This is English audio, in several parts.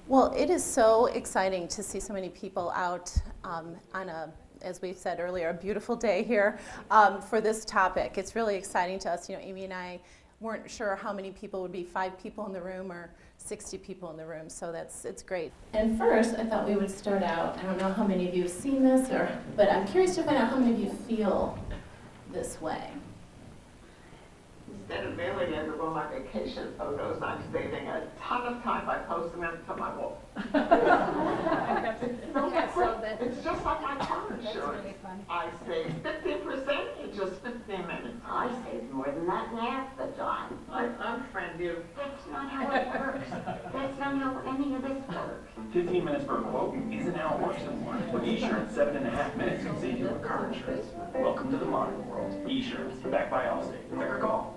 Well, it is so exciting to see so many people out on a, as we said earlier, a beautiful day here for this topic. It's really exciting to us. You know, Amy and I weren't sure how many people would be, 5 people in the room or 60 people in the room, so it's great. And first, I thought we would start out, I don't know how many of you have seen this, but I'm curious to find out how many of you feel this way. Instead of mailing everyone my vacation photos, I'm saving a ton of time by posting them to my wall. It's just like my car insurance. Really fun. I save 15% in just 15 minutes. I saved more than that in half the time. I unfriend you. That's not how it works. That's not how any of this works. 15 minutes for a quote isn't how it works anymore. With eSurance, 7.5 minutes can save you on car insurance. Welcome to the modern world. eSurance, backed by Allstate. Make a call.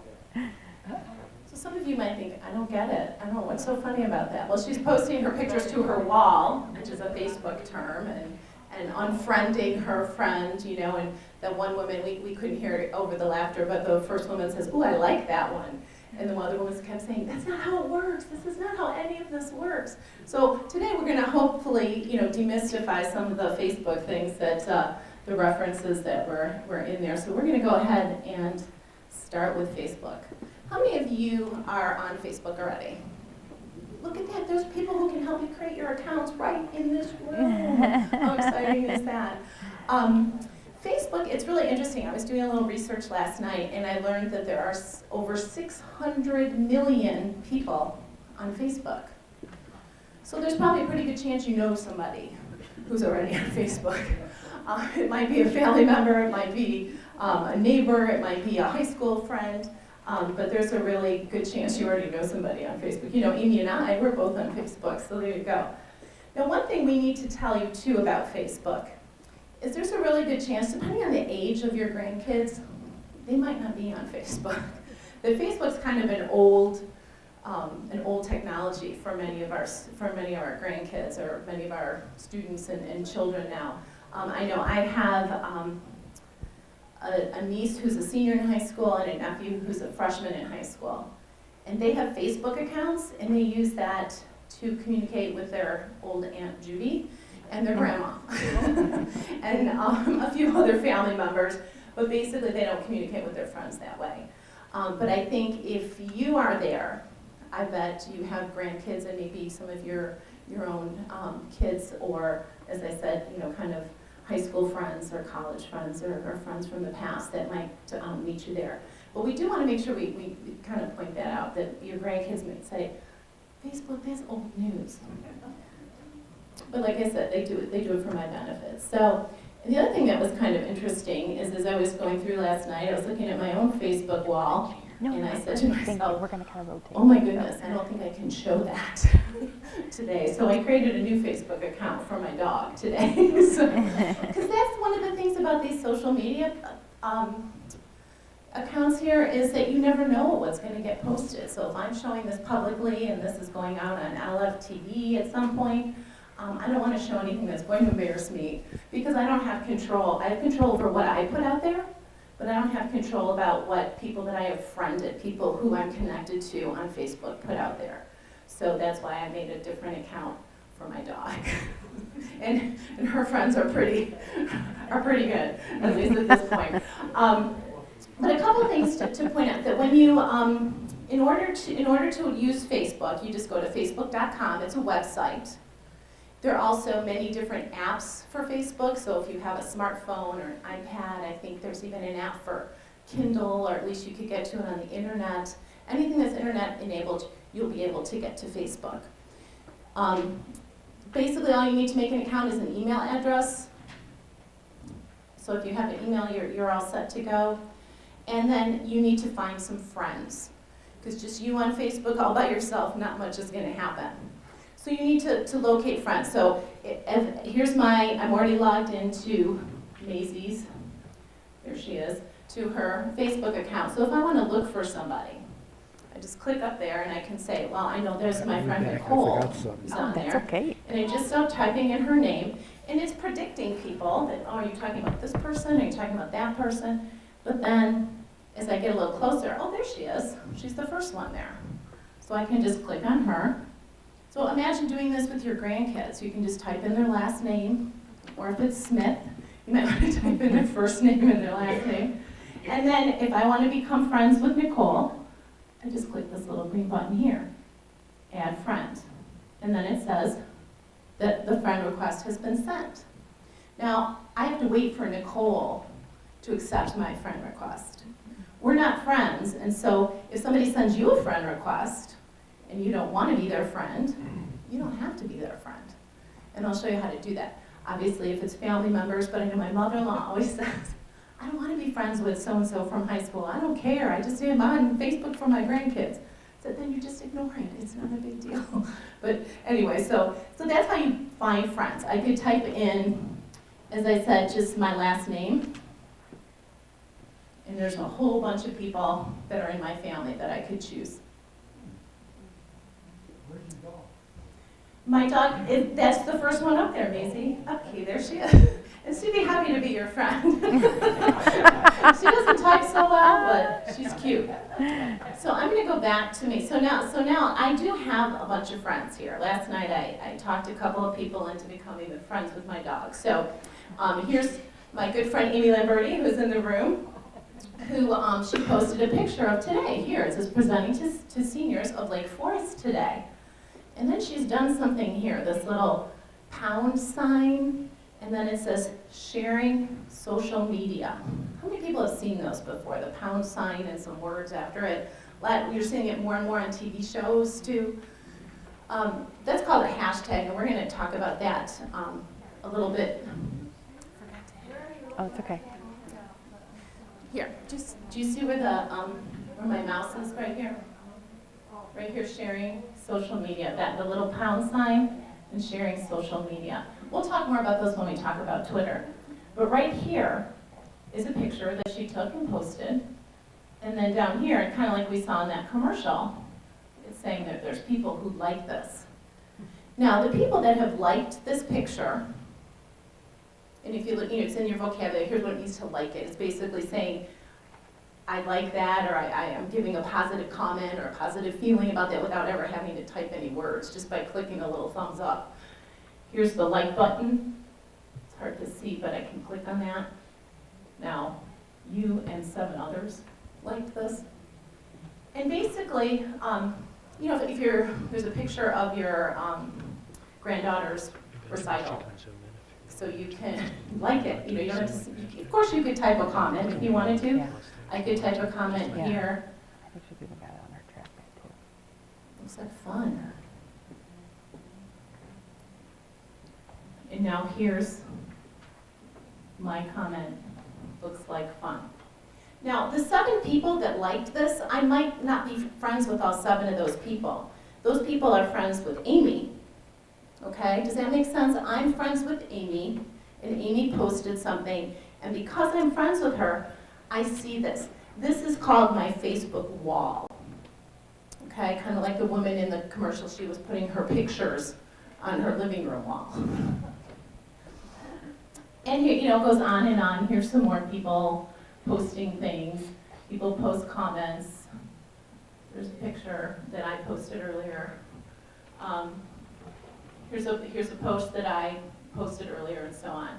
So some of you might think, I don't get it. I don't know what's so funny about that. Well, she's posting her pictures to her wall, which is a Facebook term, and unfriending her friend, you know, and that one woman, we couldn't hear it over the laughter, but the first woman says, ooh, I like that one. And the other woman kept saying, that's not how it works. This is not how any of this works. So today we're going to hopefully, you know, demystify some of the Facebook things that, the references that were in there. So we're going to go ahead and start with Facebook. How many of you are on Facebook already? Look at that, there's people who can help you create your accounts right in this room. How exciting is that? Facebook, it's really interesting. I was doing a little research last night and I learned that there are over 600 million people on Facebook. So there's probably a pretty good chance you know somebody who's already on Facebook. It might be a family member, it might be a neighbor, it might be a high school friend. But there's a really good chance you already know somebody on Facebook. You know, Amy and I, we're both on Facebook, so there you go. Now, one thing we need to tell you, too, about Facebook is there's a really good chance, depending on the age of your grandkids, they might not be on Facebook. The Facebook's kind of an old technology for many of our grandkids or many of our students and children now. I know I have a niece who's a senior in high school and a nephew who's a freshman in high school. And they have Facebook accounts, and they use that to communicate with their old Aunt Judy and their grandma. And a few other family members, but basically they don't communicate with their friends that way. But I think if you are there, I bet you have grandkids and maybe some of your own kids, or as I said, you know, kind of high school friends or college friends or friends from the past that might meet you there. But we do want to make sure we kind of point that out, that your grandkids might say, Facebook, that's old news. But like I said, they do it for my benefit. So the other thing that was kind of interesting is as I was going through last night, I was looking at my own Facebook wall, and I said to myself, we're going to kind of rotate. oh my goodness, I don't think I can show that today. So I created a new Facebook account for my dog today. Because that's one of the things about these social media accounts here is that you never know what's going to get posted. So if I'm showing this publicly and this is going out on LFTV at some point, I don't want to show anything that's going to embarrass me because I don't have control. I have control over what I put out there, but I don't have control about what people that I have friended, people who I'm connected to on Facebook put out there. So that's why I made a different account for my dog. and her friends are pretty good, at least at this point. But a couple things to point out, that when you, in order to use Facebook, you just go to facebook.com, it's a website. There are also many different apps for Facebook, so if you have a smartphone or an iPad, I think there's even an app for Kindle, or at least you could get to it on the internet. Anything that's internet enabled, you'll be able to get to Facebook. Basically, all you need to make an account is an email address. So if you have an email, you're all set to go. And then you need to find some friends, because just you on Facebook all by yourself, not much is going to happen. So you need to locate friends. So here's I'm already logged into Maisie's, there she is, to her Facebook account. So if I want to look for somebody, I just click up there and I can say, well, I know there's my friend Nicole who's on there. That's okay. And I just start typing in her name, and it's predicting people that, oh, are you talking about this person? Are you talking about that person? But then as I get a little closer, oh, there she is. She's the first one there. So I can just click on her. So imagine doing this with your grandkids. You can just type in their last name, or if it's Smith, you might want to type in their first name and their last name. And then if I want to become friends with Nicole, I just click this little green button here, add friend. And then it says that the friend request has been sent. Now, I have to wait for Nicole to accept my friend request. We're not friends, and so if somebody sends you a friend request and you don't want to be their friend, you don't have to be their friend. And I'll show you how to do that. Obviously, if it's family members, but I know my mother-in-law always says, I don't want to be friends with so-and-so from high school. I don't care. I just am on Facebook for my grandkids. So then you just ignore it. It's not a big deal. But anyway, so that's how you find friends. I could type in, as I said, just my last name. And there's a whole bunch of people that are in my family that I could choose. Where's your dog? My dog, that's the first one up there, Maisie. Okay, there she is. And she'd be happy to be your friend. She doesn't type so well, but she's cute. So I'm going to go back to me. So now I do have a bunch of friends here. Last night I talked a couple of people into becoming the friends with my dog. So here's my good friend Amy Lamberti, who's in the room, who she posted a picture of today. Here, it says presenting to seniors of Lake Forest today. And then she's done something here, this little pound sign, and then it says sharing social media. How many people have seen those before? The pound sign and some words after it. You're seeing it more and more on TV shows too. That's called a hashtag, and we're going to talk about that a little bit. Oh, it's okay. Here, do you see where where my mouse is right here? Right here, sharing social media, the little pound sign and sharing social media. We'll talk more about those when we talk about Twitter. But right here is a picture that she took and posted. And then down here, kind of like we saw in that commercial, it's saying that there's people who like this. Now, the people that have liked this picture, and if you look, it's in your vocabulary, here's what it means to like it. It's basically saying, I like that, or I am giving a positive comment or a positive feeling about that without ever having to type any words, just by clicking a little thumbs up. Here's the like button. It's hard to see, but I can click on that. Now, you and 7 others liked this. And basically, if there's a picture of your granddaughter's recital, so you can like it. You don't have to see, of course you could type a comment if you wanted to. Yeah. I could type a comment Yeah. here. I think she's even got it on her track too. Looks like fun. And now here's my comment. Looks like fun. Now, the 7 people that liked this, I might not be friends with all 7 of those people. Those people are friends with Amy. Okay, does that make sense? I'm friends with Amy, and Amy posted something, and because I'm friends with her, I see this. This is called my Facebook wall. Okay, kind of like the woman in the commercial, she was putting her pictures on her living room wall. And here, it goes on and on. Here's some more people posting things. People post comments. There's a picture that I posted earlier. Here's a post that I posted earlier, and so on.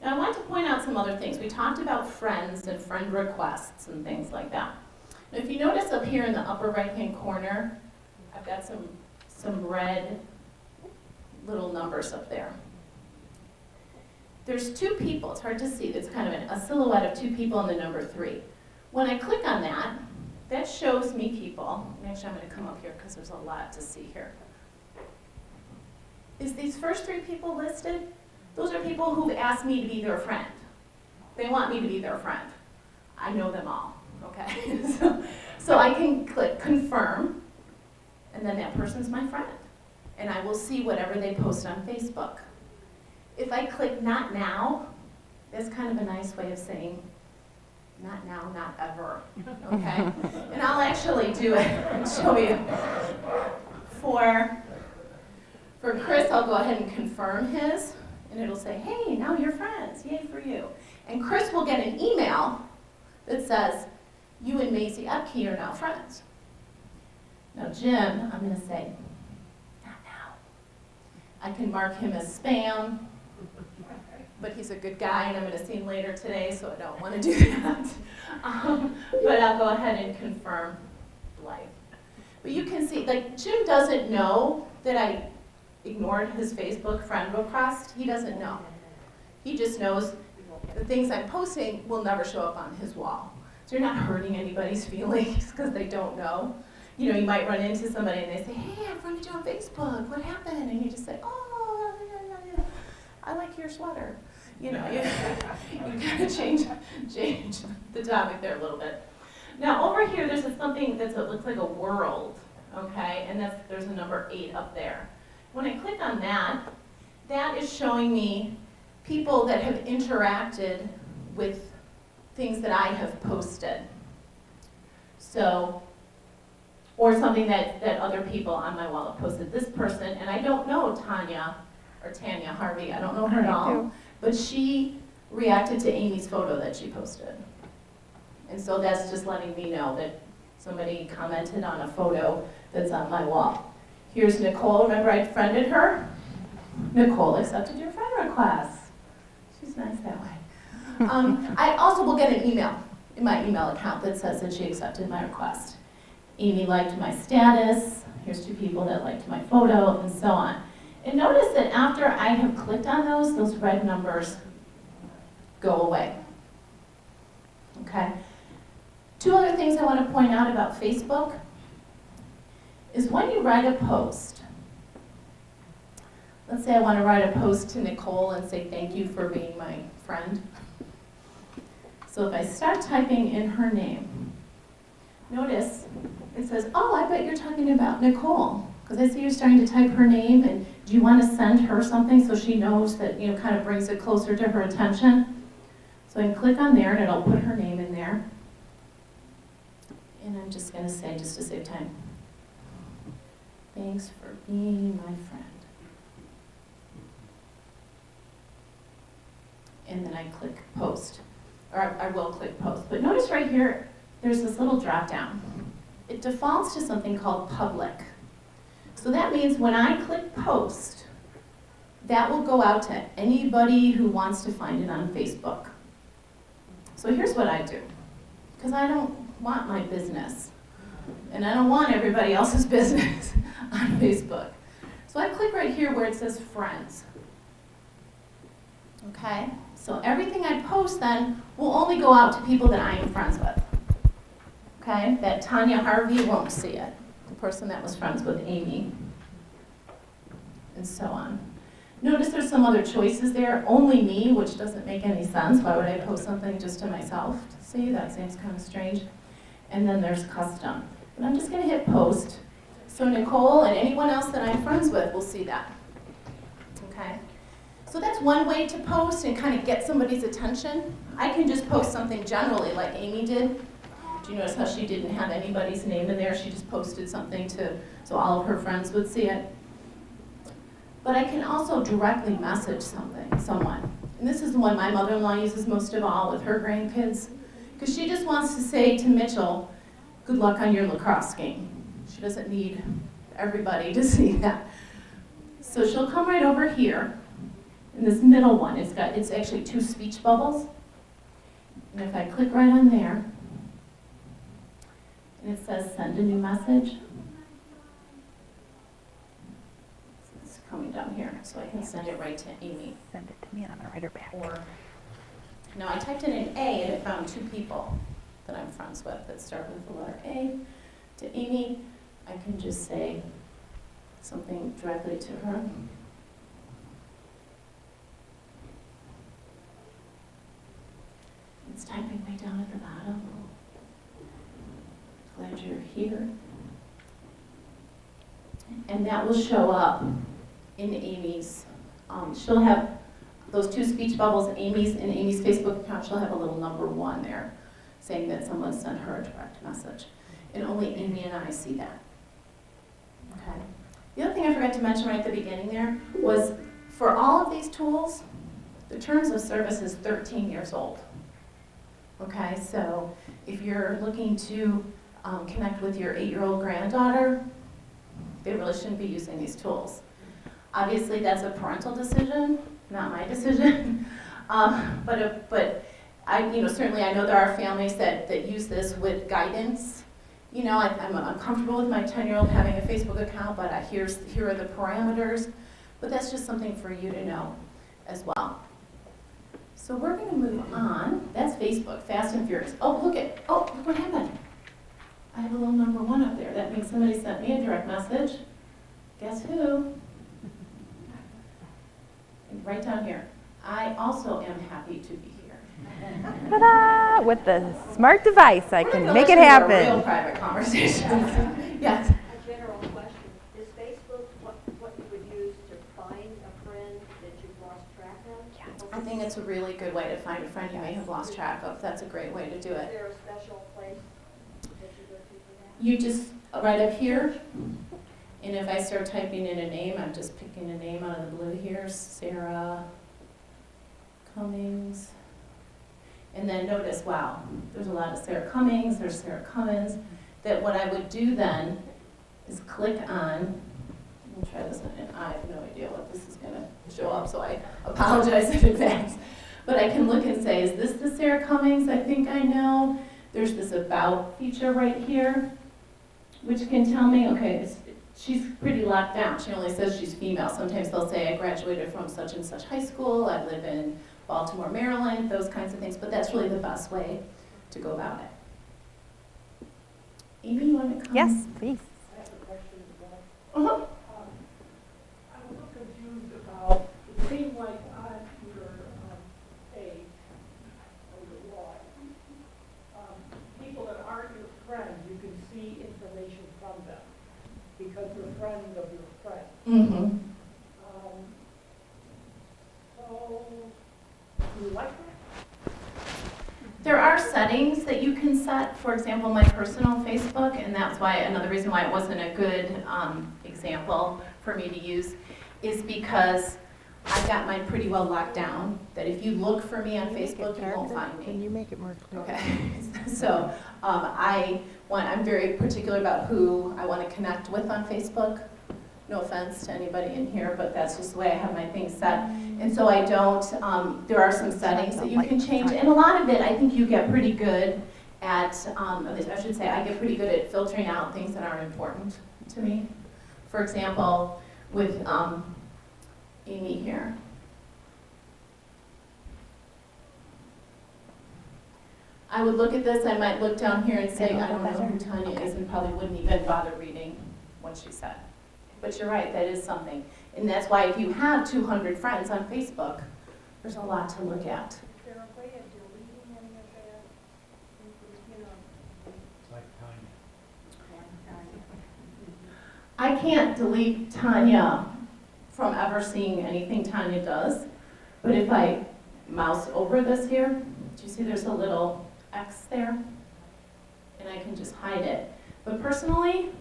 Now I want to point out some other things. We talked about friends and friend requests and things like that. Now if you notice up here in the upper right-hand corner, I've got some red little numbers up there. There's 2 people, it's hard to see, it's kind of a silhouette of 2 people and the number 3. When I click on that, that shows me people, and actually I'm going to come up here because there's a lot to see here. Is these first 3 people listed? Those are people who've asked me to be their friend. They want me to be their friend. I know them all, okay? so I can click confirm, and then that person's my friend. And I will see whatever they post on Facebook. If I click not now, that's kind of a nice way of saying not now, not ever, okay? And I'll actually do it and show you. For Chris, I'll go ahead and confirm his, and it'll say, hey, now you're friends, yay for you. And Chris will get an email that says, you and Maisie Epke are now friends. Now Jim, I'm going to say, not now. I can mark him as spam, but he's a good guy and I'm gonna see him later today, so I don't wanna do that. But I'll go ahead and confirm life. But you can see, like, Jim doesn't know that I ignored his Facebook friend request. He doesn't know. He just knows the things I'm posting will never show up on his wall. So you're not hurting anybody's feelings because they don't know. You know, you might run into somebody and they say, hey, I friended you on Facebook, what happened? And you just say, oh, yeah. I like your sweater. You know, you kind of change the topic there a little bit. Now over here, there's something that looks like a world, okay? And there's a number 8 up there. When I click on that, that is showing me people that have interacted with things that I have posted. So, or something that other people on my wall have posted. This person, and I don't know Tanya Harvey, I don't know her at all, but she reacted to Amy's photo that she posted. And so that's just letting me know that somebody commented on a photo that's on my wall. Here's Nicole, remember I friended her? Nicole accepted your friend request. She's nice that way. I also will get an email in my email account that says that she accepted my request. Amy liked my status, here's 2 people that liked my photo, and so on. And notice that after I have clicked on those red numbers go away. Okay? 2 other things I want to point out about Facebook is when you write a post, let's say I want to write a post to Nicole and say thank you for being my friend. So if I start typing in her name, notice it says, oh, I bet you're talking about Nicole. Because I see you're starting to type her name, and do you want to send her something so she knows that, you know, kind of brings it closer to her attention? So I can click on there and it'll put her name in there. And I'm just going to say, just to save time, thanks for being my friend. And then I click post, or I will click post. But notice right here, there's this little drop down. It defaults to something called public. So that means when I click post, that will go out to anybody who wants to find it on Facebook. So here's what I do, because I don't want my business, and I don't want everybody else's business on Facebook. So I click right here where it says friends. Okay? So everything I post then will only go out to people that I am friends with. Okay? That Tanya Harvey won't see it. The person that was friends with Amy. And so on. Notice there's some other choices there. Only me, which doesn't make any sense. Why would I post something just to myself? See, that seems kind of strange. And then there's custom. But I'm just going to hit post. So Nicole and anyone else that I'm friends with will see that. Okay? So that's one way to post and kind of get somebody's attention. I can just post something generally like Amy did. Do you notice how she didn't have anybody's name in there? She just posted something so all of her friends would see it. But I can also directly message someone. And this is the one my mother-in-law uses most of all with her grandkids. Because she just wants to say to Mitchell, good luck on your lacrosse game. She doesn't need everybody to see that. So she'll come right over here. In this middle one, it's actually 2 speech bubbles. And if I click right on there, and it says send a new message, it's coming down here, so I can send it right to Amy. Send it to me and I'm going to write her back. Or, now I typed in an A and it found 2 people that I'm friends with that start with the letter A. To Amy, I can just say something directly to her. It's typing way down at the bottom. Glad you're here. And that will show up in Amy's, she'll have those 2 speech bubbles in Amy's Facebook account. She'll have a little number 1 there saying that someone sent her a direct message. And only Amy and I see that. Okay. The other thing I forgot to mention right at the beginning there was for all of these tools, the terms of service is 13 years old. Okay, so if you're looking to connect with your 8-year-old granddaughter, they really shouldn't be using these tools. Obviously, that's a parental decision, not my decision. But certainly I know there are families that use this with guidance. I'm uncomfortable with my 10-year-old having a Facebook account, but here are the parameters. But that's just something for you to know as well. So we're going to move on. That's Facebook, Fast and Furious. Oh, look what happened. I have a little number 1 up there. That means somebody sent me a direct message. Guess who? Right down here. I also am happy to be here. Ta-da! With the smart device, I can make it Real happen. private conversations. Yes. A general question. Is Facebook what you would use to find a friend that you've lost track of? I think it's a really good way to find a friend you may have lost track of. That's a great way to do Is it. there a special place that you go to for that? You just, right up here, and if I start typing in a name, I'm just picking a name out of the blue here, Sarah Cummings. And then notice, wow, there's a lot of Sarah Cummings, there's Sarah Cummins, that what I would do then is click on, let me try this one, and I have no idea what this is gonna show up, so I apologize in advance. But I can look and say, is this the Sarah Cummings I think I know? There's this about feature right here, which can tell me, okay, she's pretty locked down. She only says she's female. Sometimes they'll say, I graduated from such and such high school, I live in Baltimore, Maryland, those kinds of things, but that's really the best way to go about it. Amy, you want to come? Yes, please. I have a question as well. Uh-huh. I'm a little confused about, it seemed like on your page, or your wall, people that aren't your friends, you can see information from them because they're friends of your friend. Mm-hmm. So, do you like that? There are settings that you can set, for example, my personal Facebook, and that's why, another reason why it wasn't a good example for me to use, is because I've got mine pretty well locked down, that if you look for me on Facebook, you won't find me. Can you make it more clear? Okay, so I'm very particular about who I want to connect with on Facebook. No offense to anybody in here, but that's just the way I have my things set. And so I don't, there are some settings that you can change, and a lot of it, I think you get pretty good at, I should say, I get pretty good at filtering out things that aren't important to me. For example, with Amy here. I would look at this, I might look down here and say, I don't know who Tanya is, and probably wouldn't even bother reading what she said. But you're right, that is something. And that's why if you have 200 friends on Facebook, there's a lot to look at. Is there a way of deleting any of that? You know, Like Tanya. I can't delete Tanya from ever seeing anything Tanya does, but if I mouse over this here, do you see there's a little X there? And I can just hide it. But personally,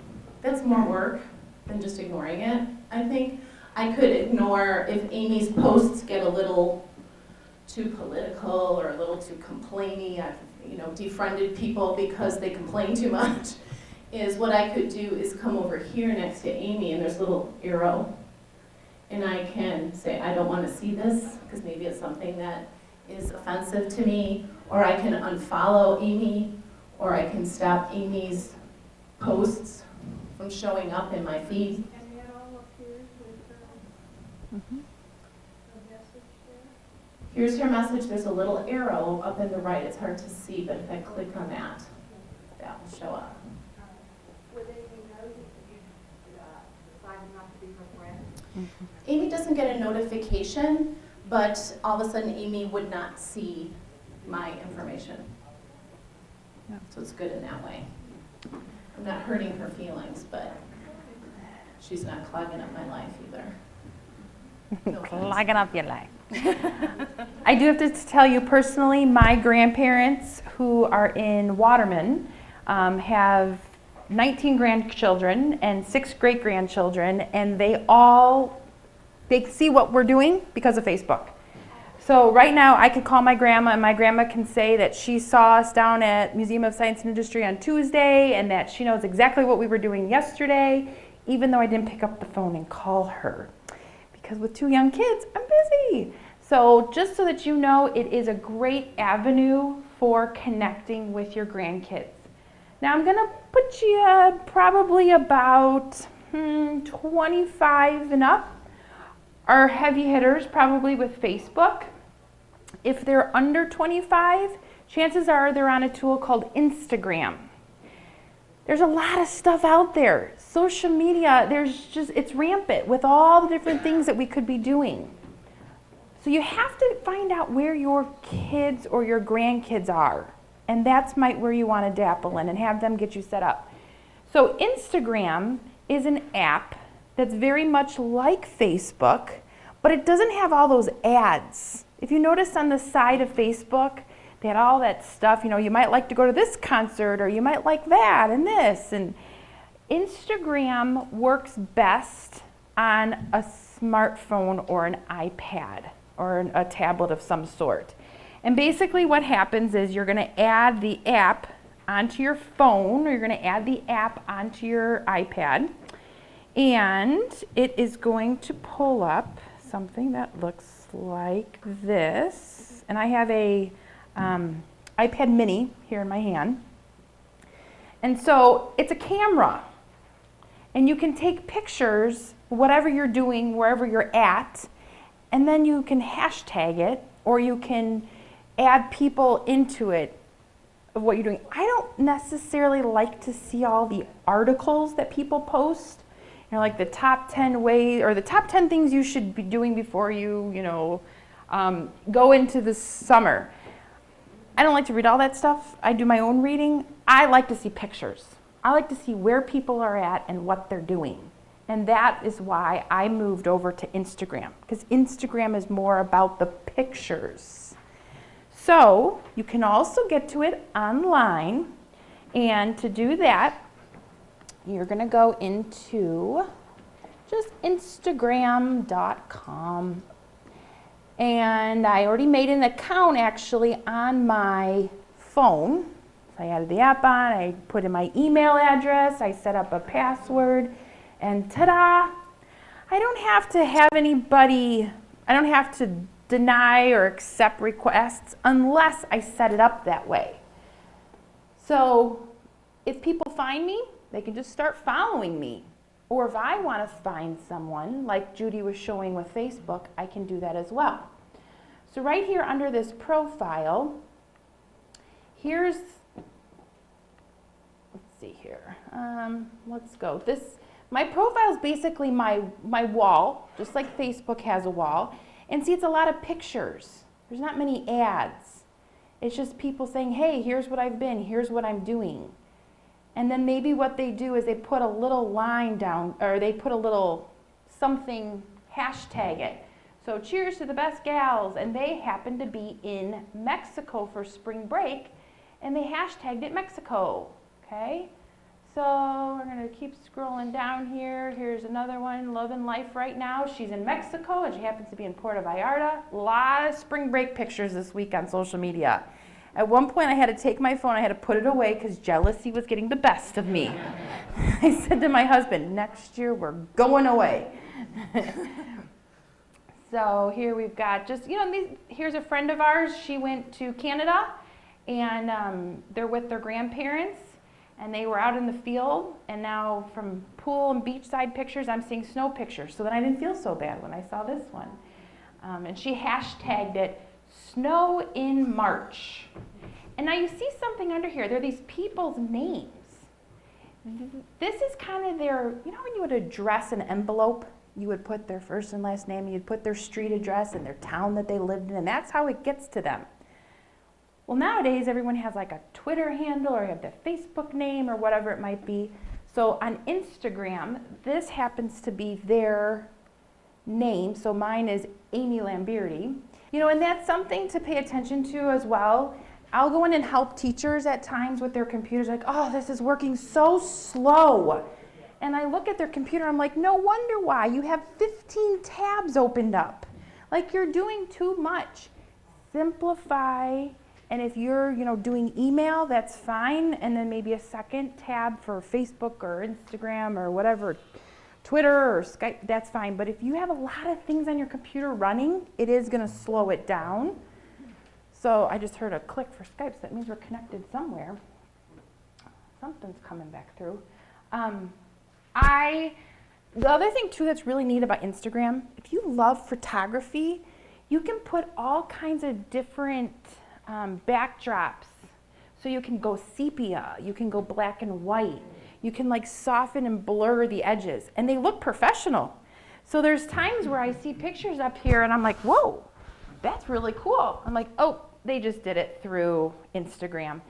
that's more work than just ignoring it. I think I could ignore if Amy's posts get a little too political or a little too complainy. I've defriended people because they complain too much. Is what I could do is come over here next to Amy, and there's a little arrow, and I can say I don't want to see this because maybe it's something that is offensive to me, or I can unfollow Amy, or I can stop Amy's posts from showing up in my feed. and it all appears with Mhm. a message there. Here's your message. There's a little arrow up in the right. It's hard to see, but if I click on that, that will show up. Would Amy know that you decided not to be her friend? Amy doesn't get a notification, but all of a sudden Amy would not see my information. Yeah. So it's good in that way. I'm not hurting her feelings, but she's not clogging up my life either. No offense. Clogging up your life. I do have to tell you personally, my grandparents who are in Waterman have 19 grandchildren and 6 great-grandchildren, and they see what we're doing because of Facebook. So right now I could call my grandma, and my grandma can say that she saw us down at Museum of Science and Industry on Tuesday, and that she knows exactly what we were doing yesterday, even though I didn't pick up the phone and call her. because with 2 young kids, I'm busy. So just so that you know, it is a great avenue for connecting with your grandkids. Now I'm gonna put you probably about 25 and up are heavy hitters probably with Facebook. If they're under 25, chances are they're on a tool called Instagram. There's a lot of stuff out there. Social media, it's rampant with all the different things that we could be doing. So you have to find out where your kids or your grandkids are. And that's where you want to dabble in and have them get you set up. So Instagram is an app that's very much like Facebook, but it doesn't have all those ads. If you notice on the side of Facebook, they had all that stuff, you might like to go to this concert or you might like that and this. And Instagram works best on a smartphone or an iPad or a tablet of some sort. And basically what happens is you're going to add the app onto your phone, or you're going to add the app onto your iPad, and it is going to pull up something that looks like this. And I have a iPad mini here in my hand. And so it's a camera. And you can take pictures, whatever you're doing, wherever you're at, and then you can hashtag it, or you can add people into it of what you're doing. I don't necessarily like to see all the articles that people post, like the top 10 ways, or the top 10 things you should be doing before you, go into the summer. I don't like to read all that stuff. I do my own reading. I like to see pictures. I like to see where people are at and what they're doing. And that is why I moved over to Instagram, because Instagram is more about the pictures. So you can also get to it online, and to do that, you're going to go into just Instagram.com. And I already made an account actually on my phone. So I added the app on, I put in my email address, I set up a password, and ta-da! I don't have to have anybody, I don't have to deny or accept requests unless I set it up that way. So if people find me, they can just start following me. Or if I want to find someone, like Judy was showing with Facebook, I can do that as well. So right here under this profile, let's see here, let's go. My profile is basically my wall, just like Facebook has a wall. And see, it's a lot of pictures. There's not many ads. It's just people saying, hey, here's what I've been, here's what I'm doing. And then maybe what they do is they put a little line down, or they put a little something, hashtag it. So cheers to the best gals, and they happen to be in Mexico for spring break, and they hashtagged it Mexico, okay? So we're gonna keep scrolling down here. Here's another one, loving life right now. She's in Mexico, and she happens to be in Puerto Vallarta. A lot of spring break pictures this week on social media. At one point, I had to take my phone, I had to put it away because jealousy was getting the best of me. I said to my husband, next year we're going away. So here we've got just, here's a friend of ours. She went to Canada, and they're with their grandparents, and they were out in the field, and now from pool and beachside pictures, I'm seeing snow pictures. So then I didn't feel so bad when I saw this one. And she hashtagged it, Snow in March. And now you see something under here. There are these people's names. This is kind of their, when you would address an envelope, you would put their first and last name, you'd put their street address and their town that they lived in, and that's how it gets to them. Well, nowadays everyone has like a Twitter handle, or you have their Facebook name, or whatever it might be. So on Instagram, this happens to be their name. So mine is Amy Lamberti. And that's something to pay attention to as well. I'll go in and help teachers at times with their computers, like, oh, this is working so slow. And I look at their computer, I'm like, no wonder why. You have 15 tabs opened up. Like, you're doing too much. Simplify, and if you're, doing email, that's fine, and then maybe a second tab for Facebook or Instagram or whatever Twitter or Skype, that's fine. But if you have a lot of things on your computer running, it is going to slow it down. So I just heard a click for Skype, so that means we're connected somewhere. Something's coming back through. The other thing too that's really neat about Instagram, if you love photography, you can put all kinds of different backdrops. So you can go sepia, you can go black and white, you can like soften and blur the edges, and they look professional. So there's times where I see pictures up here and I'm like, whoa, that's really cool. I'm like, oh, they just did it through Instagram.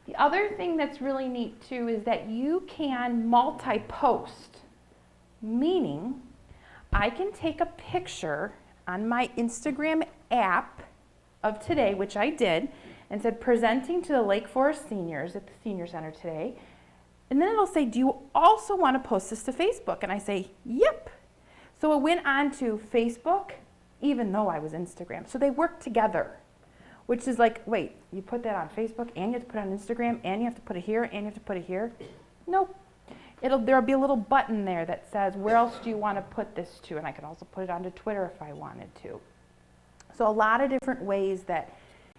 The other thing that's really neat too is that you can multi-post, meaning I can take a picture on my Instagram app of today, which I did, and said presenting to the Lake Forest seniors at the senior center today. And then it'll say, do you also want to post this to Facebook? And I say, yep. So it went on to Facebook, even though I was Instagram. So they work together, which is like, wait, you put that on Facebook and you have to put it on Instagram and you have to put it here and you have to put it here? Nope. There'll be a little button there that says, where else do you want to put this to? And I could also put it onto Twitter if I wanted to. So a lot of different ways that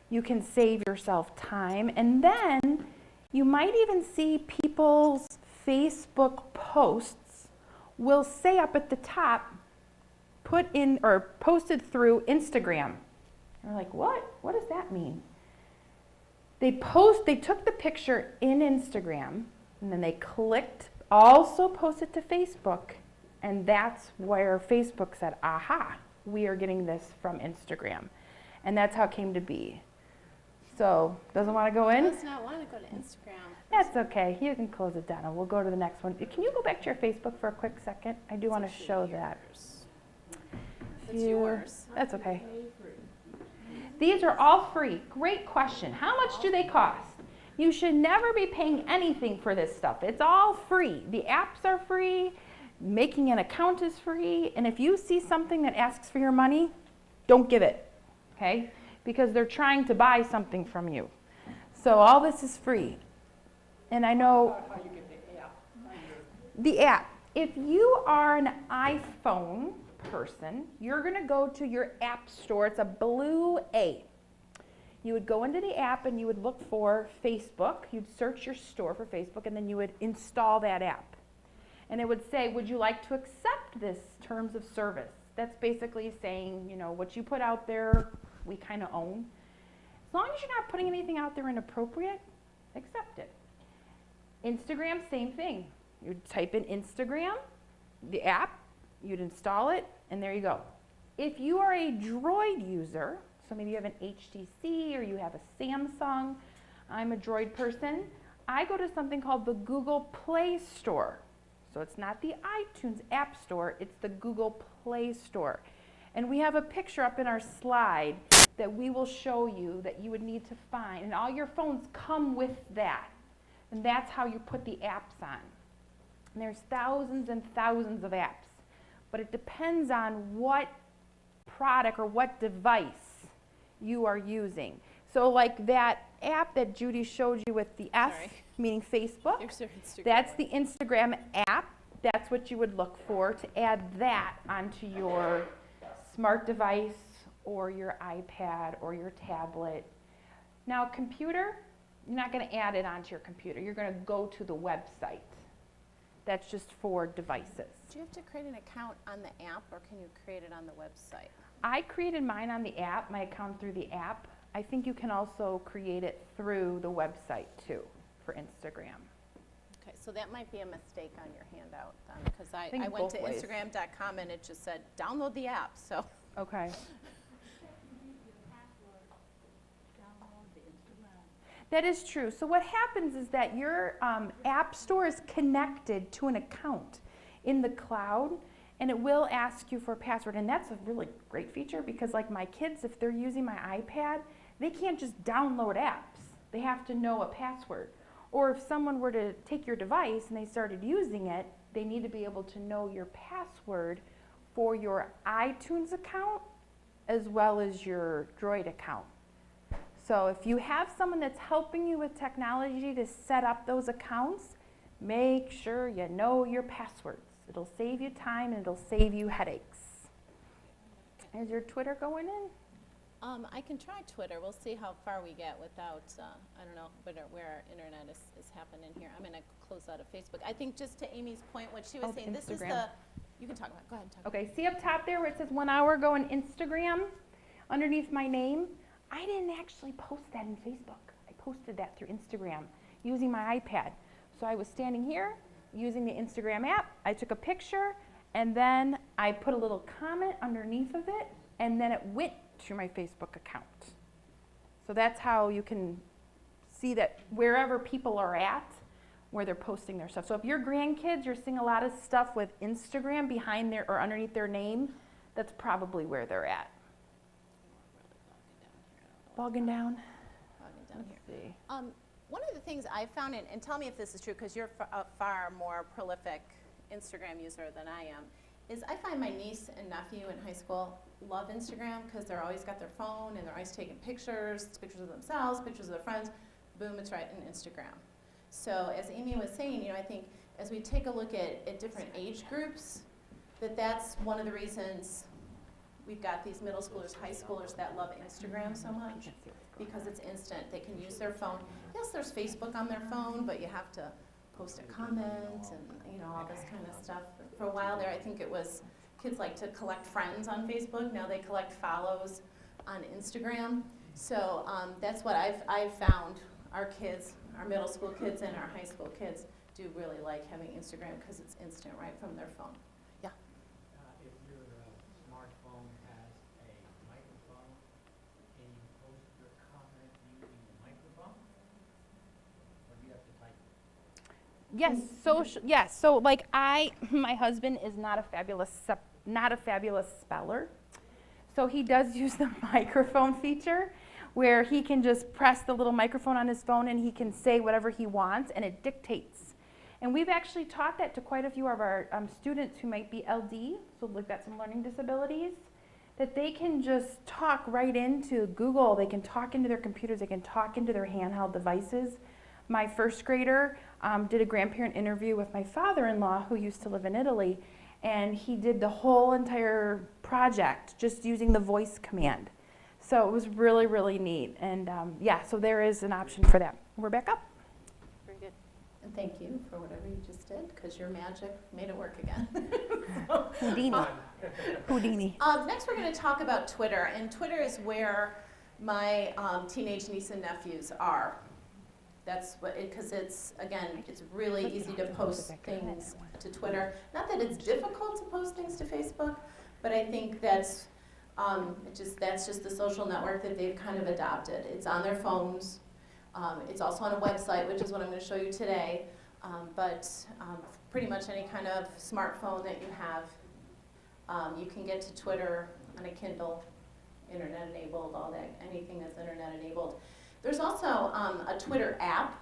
you can save yourself time. And then you might even see people's Facebook posts will say up at the top, put in or posted through Instagram. You're like, what? What does that mean? They took the picture in Instagram and then they clicked, also posted to Facebook. And that's where Facebook said, aha, we are getting this from Instagram. And that's how it came to be. So, doesn't want to go in? Does not want to go to Instagram. That's okay. You can close it down and we'll go to the next one. Can you go back to your Facebook for a quick second? I do want to show that. It's yours. That's okay. These are all free. Great question. How much do they cost? You should never be paying anything for this stuff. It's all free. The apps are free. Making an account is free. And if you see something that asks for your money, don't give it. Okay? Because they're trying to buy something from you. So all this is free. And I know How you get the app. the app. If you are an iPhone person, you're going to go to your app store. It's a blue A. You would go into the app and you would look for Facebook. You'd search your store for Facebook and then you would install that app. And it would say, would you like to accept this terms of service? That's basically saying, you know, what you put out there, we kind of own. As long as you're not putting anything out there inappropriate, accept it. Instagram, same thing. You'd type in Instagram, the app, you'd install it, and there you go. If you are a Droid user, so maybe you have an HTC or you have a Samsung, I'm a Droid person, I go to something called the Google Play Store. So it's not the iTunes App Store, it's the Google Play Store. And we have a picture up in our slide that we will show you that you would need to find. And all your phones come with that. And that's how you put the apps on. And there's thousands and thousands of apps. But it depends on what product or what device you are using. So like that app that Judy showed you with the S, Sorry. meaning Facebook, Here's your Instagram. that's the Instagram app. That's what you would look for to add that onto your smart device or your iPad or your tablet. Now computer, you're not going to add it onto your computer. You're going to go to the website. That's just for devices. Do you have to create an account on the app or can you create it on the website? I created mine on the app, my account through the app. I think you can also create it through the website too for Instagram. Okay, so that might be a mistake on your handout then, because I think went to both ways. Instagram.com and it just said, download the app, so. Okay. That is true. So what happens is that your app store is connected to an account in the cloud, and it will ask you for a password. And that's a really great feature because like my kids, if they're using my iPad, they can't just download apps. They have to know a password. Or if someone were to take your device and they started using it, they need to be able to know your password for your iTunes account as well as your Droid account. So if you have someone that's helping you with technology to set up those accounts, make sure you know your passwords. It'll save you time and it'll save you headaches. Is your Twitter going in? I can try Twitter. We'll see how far we get without, I don't know where our internet is happening here. I'm going to close out of Facebook. I think just to Amy's point, what she was saying, this is Instagram. you can talk about it. Go ahead and talk about Okay, see up top there where it says 1 hour ago on Instagram, underneath my name? I didn't actually post that in Facebook. I posted that through Instagram using my iPad. So I was standing here using the Instagram app. I took a picture and then I put a little comment underneath of it and then it went to my Facebook account. So that's how you can see that wherever people are at, where they're posting their stuff. So if your grandkids, you're seeing a lot of stuff with Instagram behind their or underneath their name, that's probably where they're at. Bogging down. Bogging down here. See. One of the things I found, and tell me if this is true, because you're a far more prolific Instagram user than I am, is I find my niece and nephew in high school love Instagram because they're always got their phone and they're always taking pictures of themselves, pictures of their friends. Boom, it's right in Instagram. So as Amy was saying, I think as we take a look at different age groups, that's one of the reasons we've got these middle schoolers, high schoolers that love Instagram so much because it's instant. They can use their phone. Yes, there's Facebook on their phone, but you have to post a comment and all this kind of stuff. For a while there, I think it was kids like to collect friends on Facebook. Now they collect follows on Instagram. So that's what I've found. Our kids, our middle school kids and our high school kids do really like having Instagram because it's instant right from their phone. Yeah. If your smartphone has a microphone, can you post your comment using the microphone? Or do you have to type it? Yes, so like my husband is not a fabulous speller. So he does use the microphone feature where he can just press the little microphone on his phone and he can say whatever he wants and it dictates. And we've actually taught that to quite a few of our students who might be LD, so they've got some learning disabilities, that they can just talk right into Google, they can talk into their computers, they can talk into their handheld devices. My first grader did a grandparent interview with my father-in-law who used to live in Italy, and he did the whole entire project just using the voice command. So it was really, really neat. And so there is an option for that. We're back up. Very good. And thank you for whatever you just did, because your magic made it work again. Houdini. Next we're going to talk about Twitter, and Twitter is where my teenage niece and nephews are. That's what, because it's really easy to post things to Twitter. Not that it's difficult to post things to Facebook, but I think that's just the social network that they've kind of adopted. It's on their phones. It's also on a website, which is what I'm going to show you today. But pretty much any kind of smartphone that you have, you can get to Twitter on a Kindle, internet enabled, all that, anything that's internet enabled. There's also a Twitter app,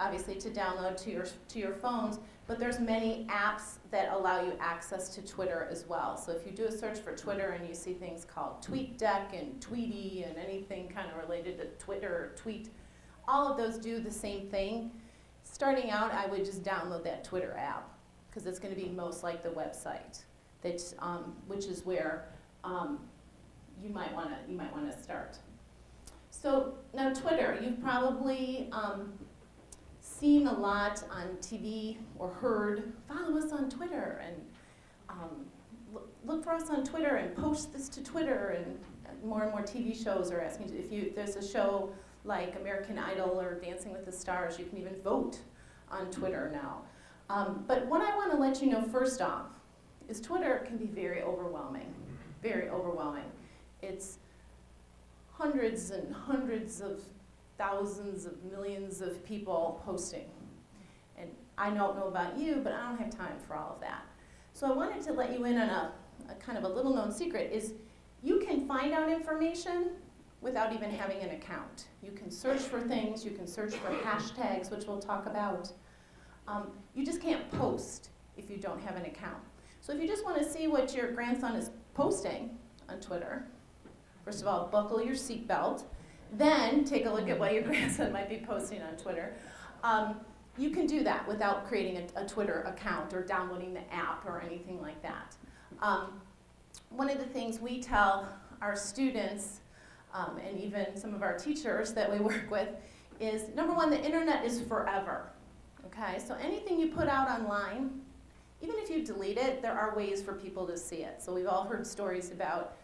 obviously to download to your phones, but there's many apps that allow you access to Twitter as well. So if you do a search for Twitter and you see things called TweetDeck and Tweety and anything kind of related to Twitter or Tweet, all of those do the same thing. Starting out, I would just download that Twitter app because it's going to be most like the website, which is where you might want to start. So now Twitter, you've probably seen a lot on TV or heard, follow us on Twitter and look for us on Twitter and post this to Twitter, and more TV shows are asking if there's a show like American Idol or Dancing with the Stars, you can even vote on Twitter now. But what I want to let you know first off is Twitter can be very overwhelming, very overwhelming. It's hundreds and hundreds of thousands of millions of people posting. And I don't know about you, but I don't have time for all of that. So I wanted to let you in on a kind of a little known secret is you can find out information without even having an account. You can search for things, you can search for hashtags, which we'll talk about. You just can't post if you don't have an account. So if you just want to see what your grandson is posting on Twitter, first of all, buckle your seatbelt. Then take a look at what your grandson might be posting on Twitter. you can do that without creating a Twitter account or downloading the app or anything like that. One of the things we tell our students, and even some of our teachers that we work with, is number one, the internet is forever. Okay, so anything you put out online, even if you delete it, there are ways for people to see it. So we've all heard stories about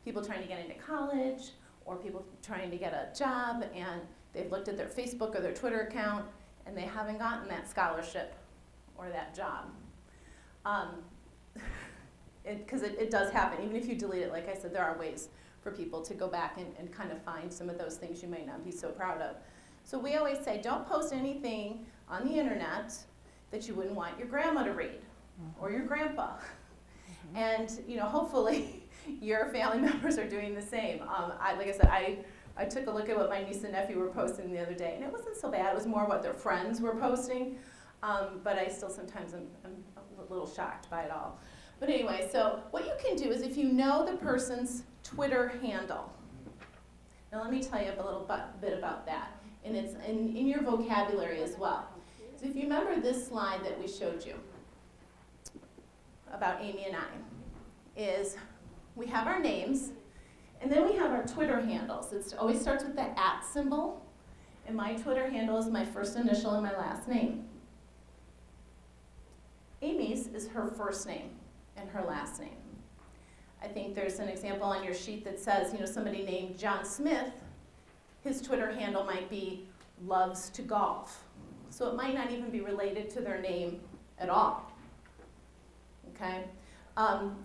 people trying to get into college or people trying to get a job and they've looked at their Facebook or their Twitter account and they haven't gotten that scholarship or that job. Because it does happen. Even if you delete it, like I said, there are ways for people to go back and kind of find some of those things you might not be so proud of. So we always say, don't post anything on the internet that you wouldn't want your grandma to read or your grandpa. And hopefully your family members are doing the same. Like I said, I took a look at what my niece and nephew were posting the other day, and it wasn't so bad. It was more what their friends were posting, but I still sometimes am a little shocked by it all. But anyway, so what you can do is if you know the person's Twitter handle, now let me tell you a little bit about that, and it's in your vocabulary as well. So if you remember this slide that we showed you about Amy and I, is we have our names, and then we have our Twitter handles. It always starts with the @ symbol, and my Twitter handle is my first initial and my last name. Amy's is her first name and her last name. I think there's an example on your sheet that says, somebody named John Smith, his Twitter handle might be loves to golf. So it might not even be related to their name at all. Okay?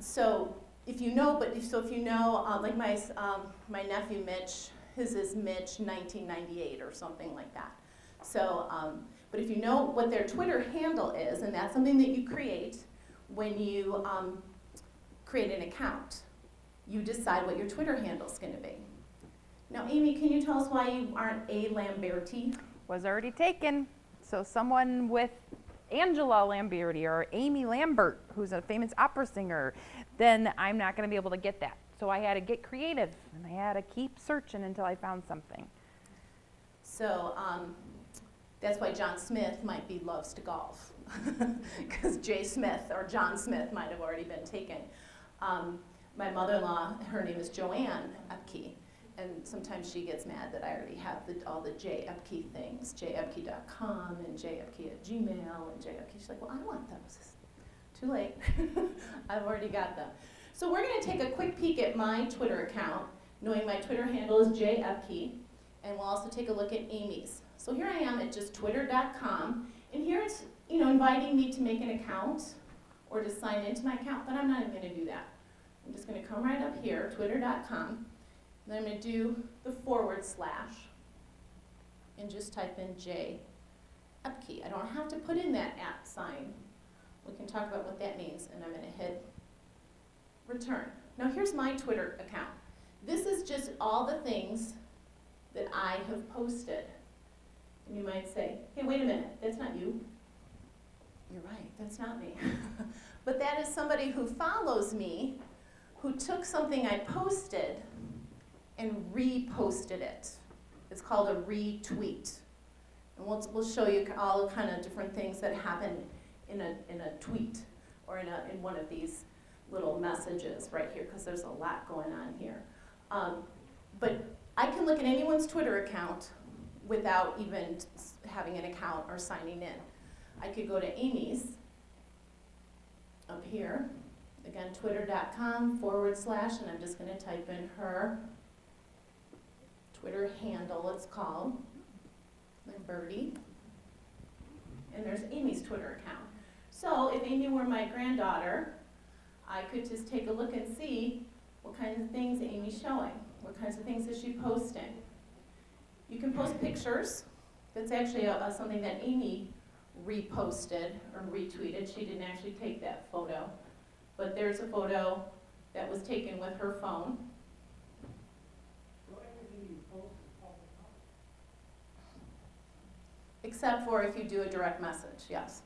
So if you know, like my nephew Mitch, his is Mitch 1998 or something like that. So, but if you know what their Twitter handle is, and that's something that you create when you create an account, you decide what your Twitter handle is going to be. Now, Amy, can you tell us why you aren't A. Lamberti? Was already taken. So someone with Angela Lamberti or Amy Lambert, who's a famous opera singer, then I'm not going to be able to get that. So I had to get creative, and I had to keep searching until I found something. So that's why John Smith might be loves to golf, because Jay Smith or John Smith might have already been taken. My mother-in-law, her name is Joanne Epke, and sometimes she gets mad that I already have all the J. Epke things, jepke.com and jepke@gmail and jepke. She's like, well, I want those. Too late. I've already got them. So we're going to take a quick peek at my Twitter account, knowing my Twitter handle is jepke, and we'll also take a look at Amy's. So here I am at just twitter.com, and here it's inviting me to make an account or to sign into my account, but I'm not even going to do that. I'm just going to come right up here, twitter.com. Then I'm going to do the / and just type in J. Epke. I don't have to put in that @ sign. We can talk about what that means, and I'm going to hit return. Now here's my Twitter account. This is just all the things that I have posted. And you might say, hey, wait a minute, that's not you. You're right, that's not me. But that is somebody who follows me, who took something I posted and reposted it. It's called a retweet. And we'll show you all kind of different things that happen in a tweet or in one of these little messages right here, because there's a lot going on here. But I can look at anyone's Twitter account without even having an account or signing in. I could go to Amy's up here, again, twitter.com / and I'm just going to type in her Twitter handle, it's called, Lamberti, and there's Amy's Twitter account. So if Amy were my granddaughter, I could just take a look and see what kinds of things Amy's showing, what kinds of things is she posting. You can post pictures. That's actually something that Amy reposted or retweeted. She didn't actually take that photo, but there's a photo that was taken with her phone. So everything you post is public knowledge. Except for if you do a direct message, yes.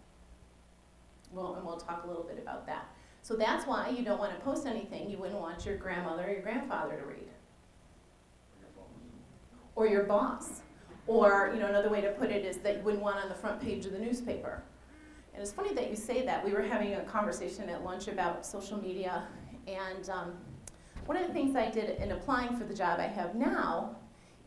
And we'll talk a little bit about that. So that's why you don't want to post anything you wouldn't want your grandmother or your grandfather to read. Or your boss. Or, you know, another way to put it is that you wouldn't want on the front page of the newspaper. And it's funny that you say that. We were having a conversation at lunch about social media, and one of the things I did in applying for the job I have now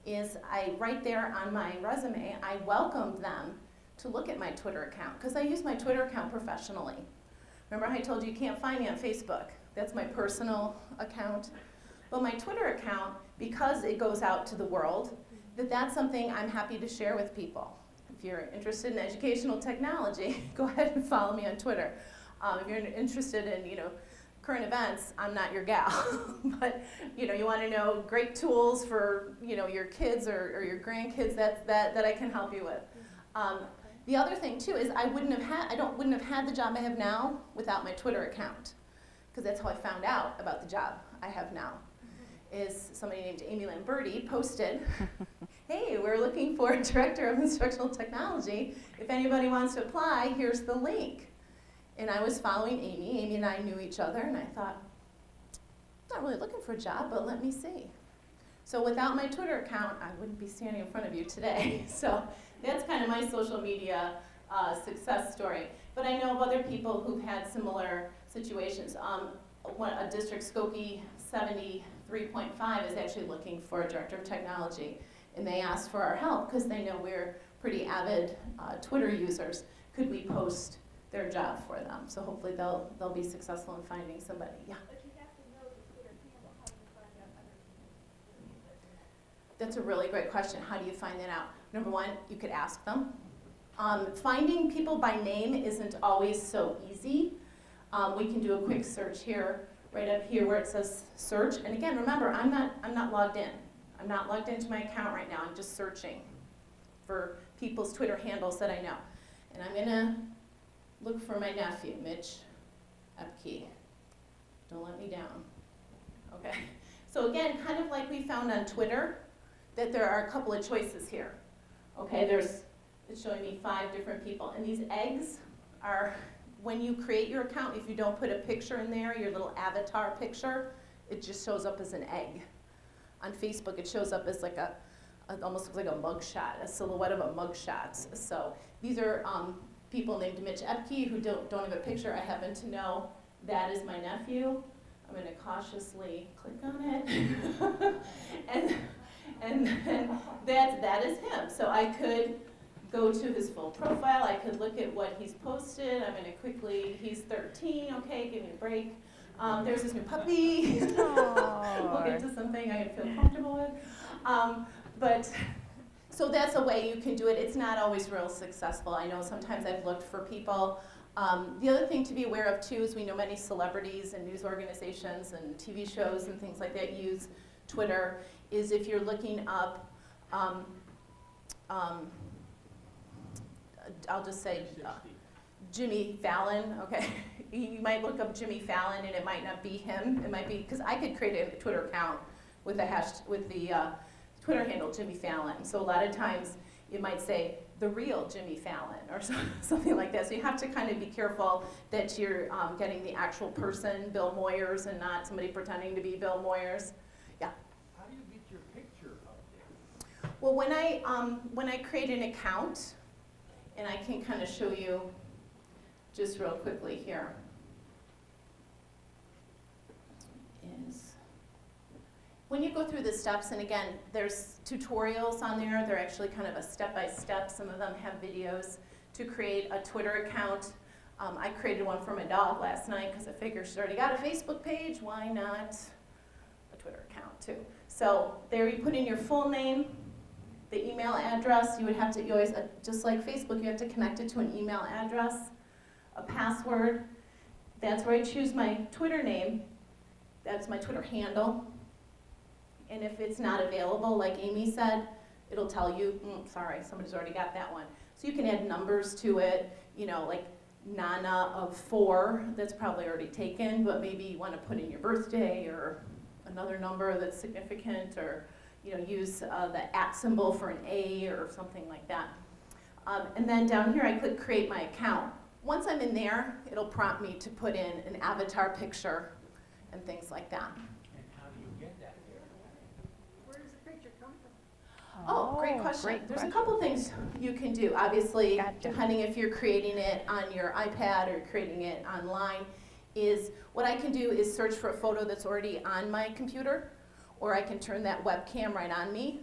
is right there on my resume, I welcomed them to look at my Twitter account, because I use my Twitter account professionally. Remember I told you you can't find me on Facebook. That's my personal account. But my Twitter account, because it goes out to the world, that's something I'm happy to share with people. If you're interested in educational technology, go ahead and follow me on Twitter. If you're interested in, you know, current events, I'm not your gal. But, you know, you want to know great tools for, you know, your kids or your grandkids that I can help you with. The other thing too is I wouldn't have had the job I have now without my Twitter account, because that's how I found out about the job I have now. Is somebody named Amy Lamberti posted, hey, we're looking for a director of instructional technology. If anybody wants to apply, here's the link. And I was following Amy. Amy and I knew each other, and I thought, I'm not really looking for a job, but let me see. So without my Twitter account, I wouldn't be standing in front of you today. So that's kind of my social media success story. But I know of other people who've had similar situations. A district, Skokie 73.5, is actually looking for a director of technology. And they asked for our help because they know we're pretty avid Twitter users. Could we post their job for them? So hopefully they'll be successful in finding somebody. Yeah. But you have to know the Twitter handle. How do you find out other people? That's a really great question. How do you find that out? Number one, you could ask them. Finding people by name isn't always so easy. We can do a quick search here, right up here where it says search. And again, remember, I'm not logged in. I'm not logged into my account right now. I'm just searching for people's Twitter handles that I know. And I'm gonna look for my nephew, Mitch Epke. Don't let me down. Okay. So again, kind of like we found on Twitter, that there are a couple of choices here. Okay, it's showing me 5 different people. And these eggs are, when you create your account, if you don't put a picture in there, your little avatar picture, it just shows up as an egg. On Facebook, it shows up as like it almost looks like a mugshot, a silhouette of a mugshot. So these are people named Mitch Epke who don't have a picture. I happen to know that is my nephew. I'm going to cautiously click on it. and that is him. So I could go to his full profile. I could look at what he's posted. I'm going to quickly, he's 13. Okay, give me a break. There's his new puppy. We'll get to something I feel comfortable with. So that's a way you can do it. It's not always real successful. I know sometimes I've looked for people. The other thing to be aware of too is we know many celebrities and news organizations and TV shows and things like that use Twitter, is if you're looking up, I'll just say Jimmy Fallon, okay? You might look up Jimmy Fallon and it might not be him. It might be, because I could create a Twitter account with the Twitter handle Jimmy Fallon. So a lot of times it might say the real Jimmy Fallon or something like that. So you have to kind of be careful that you're getting the actual person, Bill Moyers, and not somebody pretending to be Bill Moyers. Yeah. How do you get your picture up there? Well, when I create an account, and I can kind of show you just real quickly here, is when you go through the steps, and again, there's tutorials on there. They're actually kind of a step-by-step. Some of them have videos to create a Twitter account. I created one for my dog last night because I figured she's already got a Facebook page. Why not a Twitter account too? So there you put in your full name, the email address. You would have to, you always, just like Facebook, you have to connect it to an email address, a password. That's where I choose my Twitter name. That's my Twitter handle. And if it's not available, like Amy said, it'll tell you, sorry, somebody's already got that one. So you can add numbers to it, you know, like Nana of 4, that's probably already taken, but maybe you want to put in your birthday or another number that's significant, or you know, use the @ symbol for an A or something like that. And then down here I click create my account. Once I'm in there, it'll prompt me to put in an avatar picture and things like that. And how do you get that there? Where does the picture come from? Oh, great question. There's a couple things you can do. Obviously, Gotcha. depending if you're creating it on your iPad or creating it online, is what I can do is search for a photo that's already on my computer, or I can turn that webcam right on me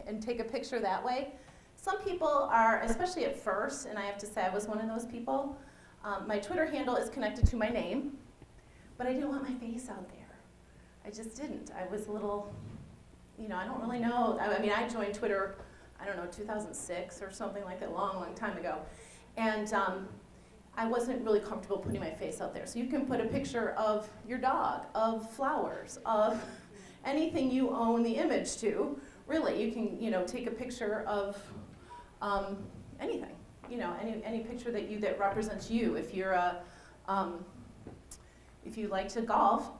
and take a picture that way. Some people are, especially at first, and I have to say I was one of those people, my Twitter handle is connected to my name, but I didn't want my face out there. I just didn't. I was a little, you know, I don't really know. I mean, I joined Twitter, I don't know, 2006 or something like that, long, long time ago. And I wasn't really comfortable putting my face out there. So you can put a picture of your dog, of flowers, of anything you own the image to. Really, you can, you know, take a picture of anything. You know, any picture that represents you. If you're a, if you like to golf,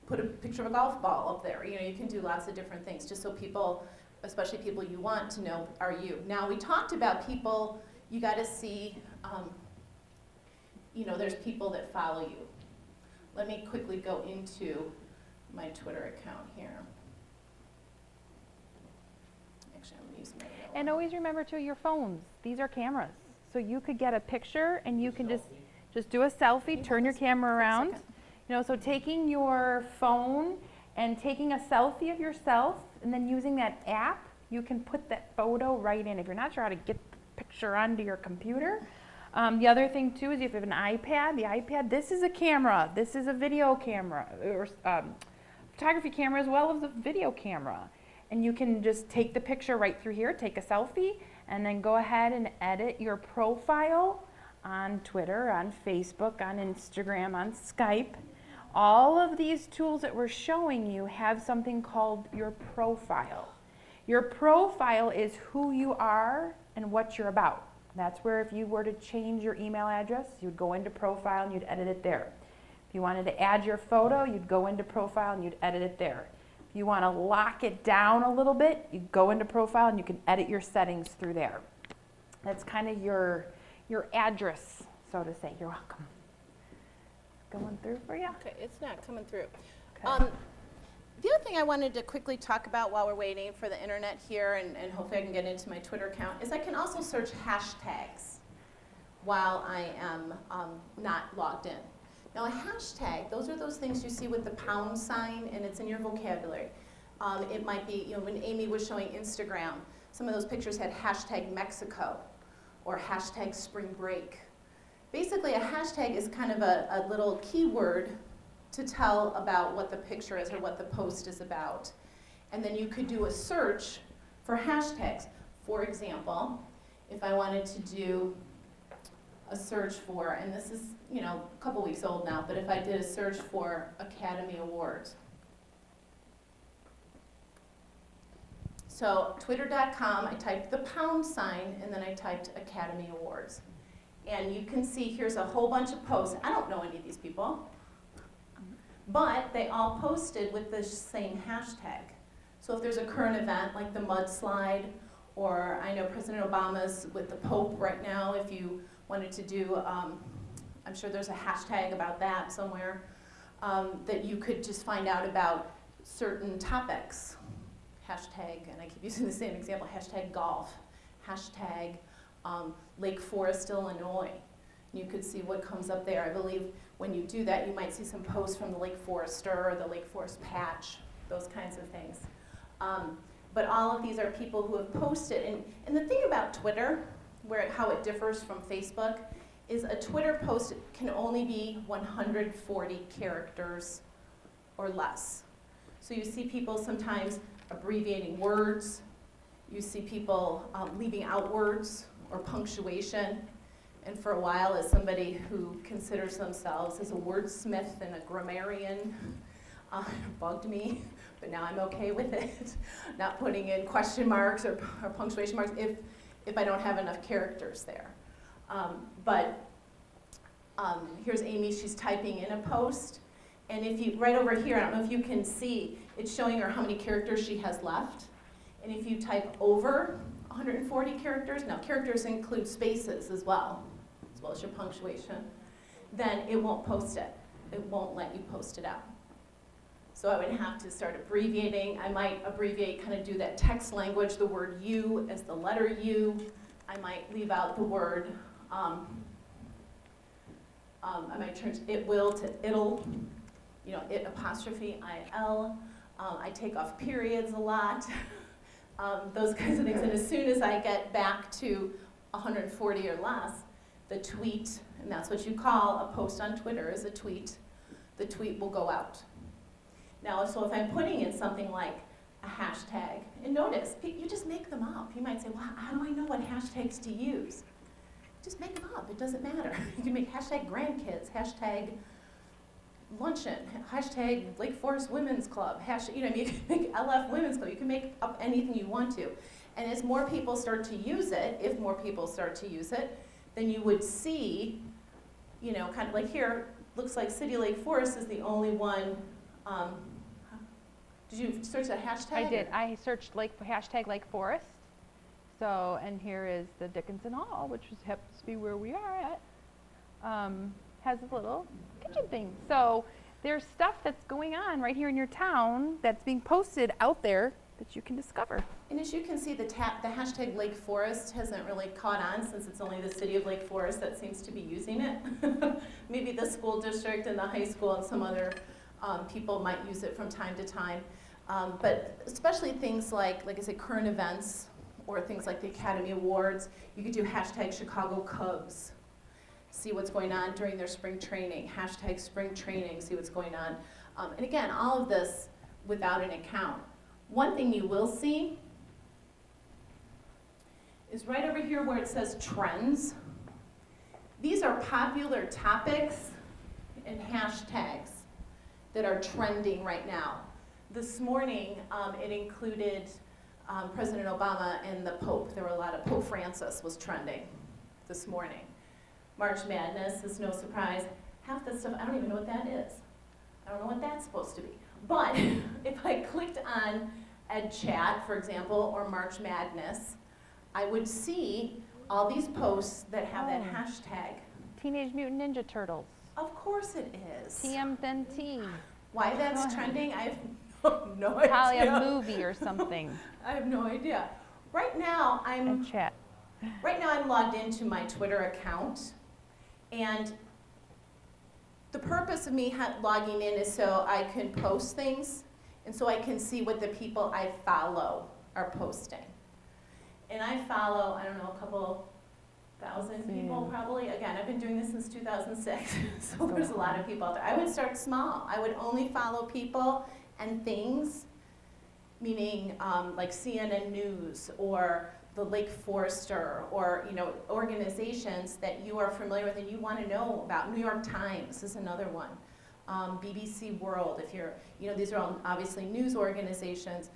put a picture of a golf ball up there. You know, you can do lots of different things just so people, especially people you want to know, are you. Now, we talked about people, you got to see, you know, there's people that follow you. Let me quickly go into my Twitter account here. Actually, I'm going to use my yellow. And always remember too, your phones, these are cameras. So you could get a picture and you can just do a selfie, turn your camera around. You know, so taking your phone and taking a selfie of yourself and then using that app, you can put that photo right in. If you're not sure how to get the picture onto your computer. The other thing too is if you have an iPad, the iPad, this is a camera, this is a video camera, or photography camera as well as a video camera. And you can just take the picture right through here, take a selfie, and then go ahead and edit your profile on Twitter, on Facebook, on Instagram, on Skype. All of these tools that we're showing you have something called your profile. Your profile is who you are and what you're about. That's where if you were to change your email address, you'd go into profile and you'd edit it there. If you wanted to add your photo, you'd go into profile and you'd edit it there. If you want to lock it down a little bit, you go into profile and you can edit your settings through there. That's kind of your address, so to say. You're welcome. Going through for you? Okay, it's not coming through. Okay. The other thing I wanted to quickly talk about while we're waiting for the internet here, and hopefully I can get into my Twitter account, is I can also search hashtags while I am not logged in. Now a hashtag, those are those things you see with the pound sign and it's in your vocabulary. It might be, you know, when Amy was showing Instagram, some of those pictures had hashtag Mexico or hashtag spring break. Basically a hashtag is kind of a little keyword to tell about what the picture is or what the post is about. And then you could do a search for hashtags. For example, if I wanted to do a search for, and this is, you know, a couple weeks old now, but if I did a search for Academy Awards. So twitter.com, I typed the pound sign and then I typed Academy Awards. And you can see here's a whole bunch of posts. I don't know any of these people, but they all posted with the same hashtag. So if there's a current event like the mudslide, or I know President Obama's with the Pope right now, if you wanted to do, I'm sure there's a hashtag about that somewhere, that you could just find out about certain topics. Hashtag, and I keep using the same example, hashtag golf, hashtag Lake Forest, Illinois. You could see what comes up there. I believe when you do that, you might see some posts from the Lake Forester or the Lake Forest Patch, those kinds of things. But all of these are people who have posted. And the thing about Twitter, how it differs from Facebook, is a Twitter post can only be 140 characters or less. So you see people sometimes abbreviating words. You see people leaving out words or punctuation. And for a while, as somebody who considers themselves as a wordsmith and a grammarian, it bugged me, but now I'm okay with it. Not putting in question marks or punctuation marks if I don't have enough characters there. Here's Amy, she's typing in a post. And if you, right over here, I don't know if you can see, it's showing her how many characters she has left. And if you type over 140 characters, now characters include spaces as well as your punctuation, then it won't post it. It won't let you post it out. So I would have to start abbreviating. I might abbreviate, kind of do that text language, the word you as the letter U. I might leave out the word, I might change it will to it'll, you know, it apostrophe I-L. I take off periods a lot, those kinds of things. And as soon as I get back to 140 or less, the tweet, and that's what you call a post on Twitter is a tweet, the tweet will go out. Now, so if I'm putting in something like a hashtag, and notice, you just make them up. You might say, well, how do I know what hashtags to use? Just make them up, it doesn't matter. You can make hashtag grandkids, hashtag luncheon, hashtag Lake Forest Women's Club, hashtag, you know, you can make LF Women's Club, you can make up anything you want to. And as more people start to use it, if more people start to use it, then you would see, you know, kind of like here, looks like City Lake Forest is the only one. Did you search a hashtag? I did. I searched hashtag Lake Forest. So, and here is the Dickinson Hall, which happens to be where we are at. Has a little kitchen thing. So there's stuff that's going on right here in your town that's being posted out there that you can discover. And as you can see, the hashtag Lake Forest hasn't really caught on since it's only the city of Lake Forest that seems to be using it. Maybe the school district and the high school and some other people might use it from time to time. But especially things like I said, current events or things like the Academy Awards. You could do hashtag Chicago Cubs. See what's going on during their spring training. Hashtag spring training, see what's going on. And again, all of this without an account. One thing you will see is right over here where it says trends. These are popular topics and hashtags that are trending right now. This morning, it included President Obama and the Pope. There were a lot of Pope Francis was trending this morning. March Madness is no surprise. Half the stuff, I don't even know what that is. I don't know what that's supposed to be. But if I clicked on EdChat, for example, or March Madness, I would see all these posts that have that hashtag. Teenage Mutant Ninja Turtles. Of course it is. TMNT. Why that's trending, I have no Probably idea. a movie or something. I have no idea. Right now, I'm logged into my Twitter account, and the purpose of me logging in is so I can post things, and so I can see what the people I follow are posting. And I follow, I don't know, a couple thousand people probably. Again, I've been doing this since 2006, so there's a lot of people out there. I would start small. I would only follow people and things, meaning like CNN News or the Lake Forester, or organizations that you are familiar with and you want to know about. New York Times is another one. BBC World, if you're, these are all obviously news organizations.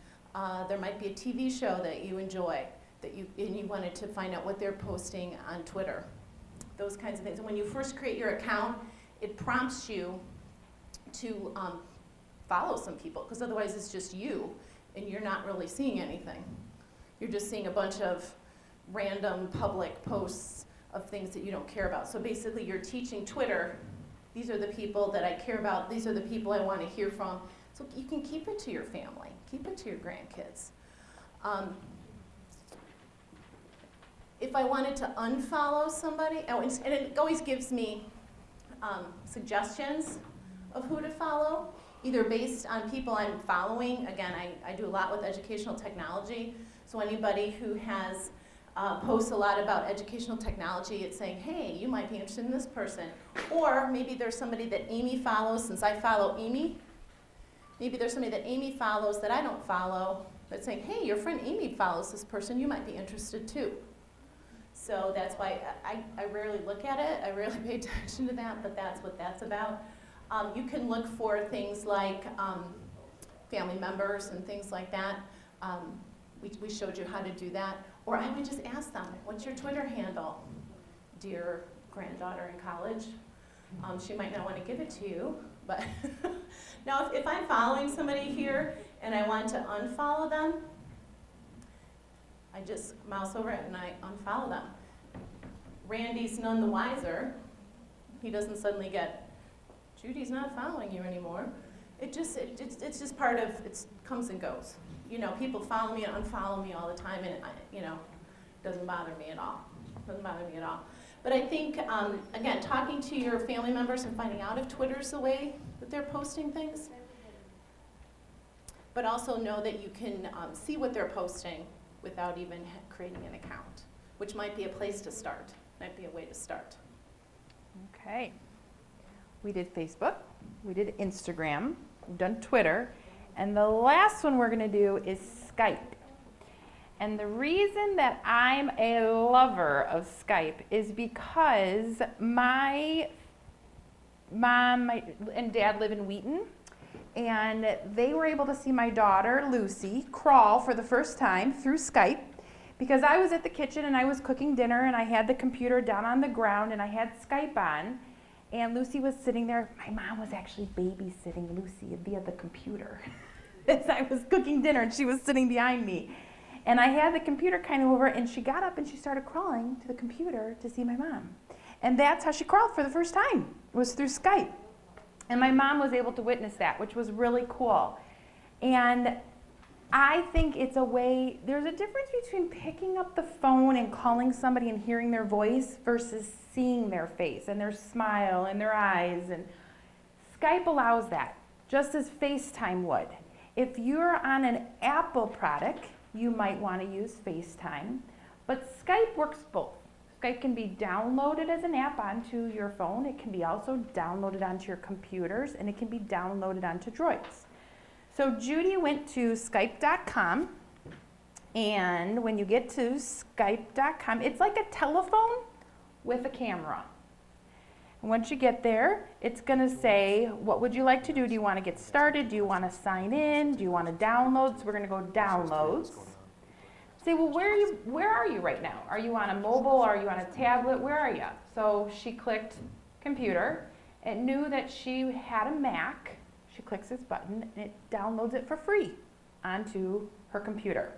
There might be a TV show that you enjoy and you wanted to find out what they're posting on Twitter. Those kinds of things. And when you first create your account, it prompts you to follow some people, because otherwise it's just you and you're not really seeing anything. You're just seeing a bunch of random public posts of things that you don't care about. So basically you're teaching Twitter, these are the people that I care about, these are the people I want to hear from. So you can keep it to your family, keep it to your grandkids. If I wanted to unfollow somebody, and it always gives me suggestions of who to follow, either based on people I'm following. Again, I do a lot with educational technology, so anybody who has posts a lot about educational technology, it's saying, hey, you might be interested in this person. Or maybe there's somebody that Amy follows, since I follow Amy. Maybe there's somebody that Amy follows that I don't follow, that's saying, hey, your friend Amy follows this person, you might be interested too. So that's why I rarely look at it, I rarely pay attention to that, but that's what that's about. You can look for things like family members and things like that. We showed you how to do that. Or I would just ask them, what's your Twitter handle? Dear granddaughter in college. She might not want to give it to you, but now if I'm following somebody here and I want to unfollow them, I just mouse over it and I unfollow them. Randy's none the wiser. He doesn't suddenly get, Judy's not following you anymore. It's just part of, it comes and goes. You know, people follow me and unfollow me all the time, and you know, it doesn't bother me at all. Doesn't bother me at all. But I think, again, talking to your family members and finding out if Twitter's the way that they're posting things, but also know that you can see what they're posting without even creating an account, which might be a place to start, might be a way to start. Okay. We did Facebook, we did Instagram, we've done Twitter, and the last one we're going to do is Skype. And the reason that I'm a lover of Skype is because my mom and dad live in Wheaton, and they were able to see my daughter, Lucy, crawl for the first time through Skype because I was at the kitchen and I was cooking dinner and I had the computer down on the ground and I had Skype on, and Lucy was sitting there. My mom was actually babysitting Lucy via the computer as I was cooking dinner, and she was sitting behind me. And I had the computer kind of over, and she got up and she started crawling to the computer to see my mom. And that's how she crawled for the first time, was through Skype. And my mom was able to witness that, which was really cool. And I think it's a way, there's a difference between picking up the phone and calling somebody and hearing their voice versus seeing their face and their smile and their eyes. And Skype allows that, just as FaceTime would. If you're on an Apple product, you might want to use FaceTime, but Skype works both. Skype can be downloaded as an app onto your phone. It can be also downloaded onto your computers, and it can be downloaded onto Droids. So Judy went to Skype.com, and when you get to Skype.com, it's like a telephone with a camera. And once you get there, it's going to say, what would you like to do? Do you want to get started? Do you want to sign in? Do you want to download? So we're going to go downloads. Say, well, where are you right now? Are you on a mobile? Are you on a tablet? Where are you? So she clicked computer. It knew that she had a Mac. She clicks this button, and it downloads it for free onto her computer.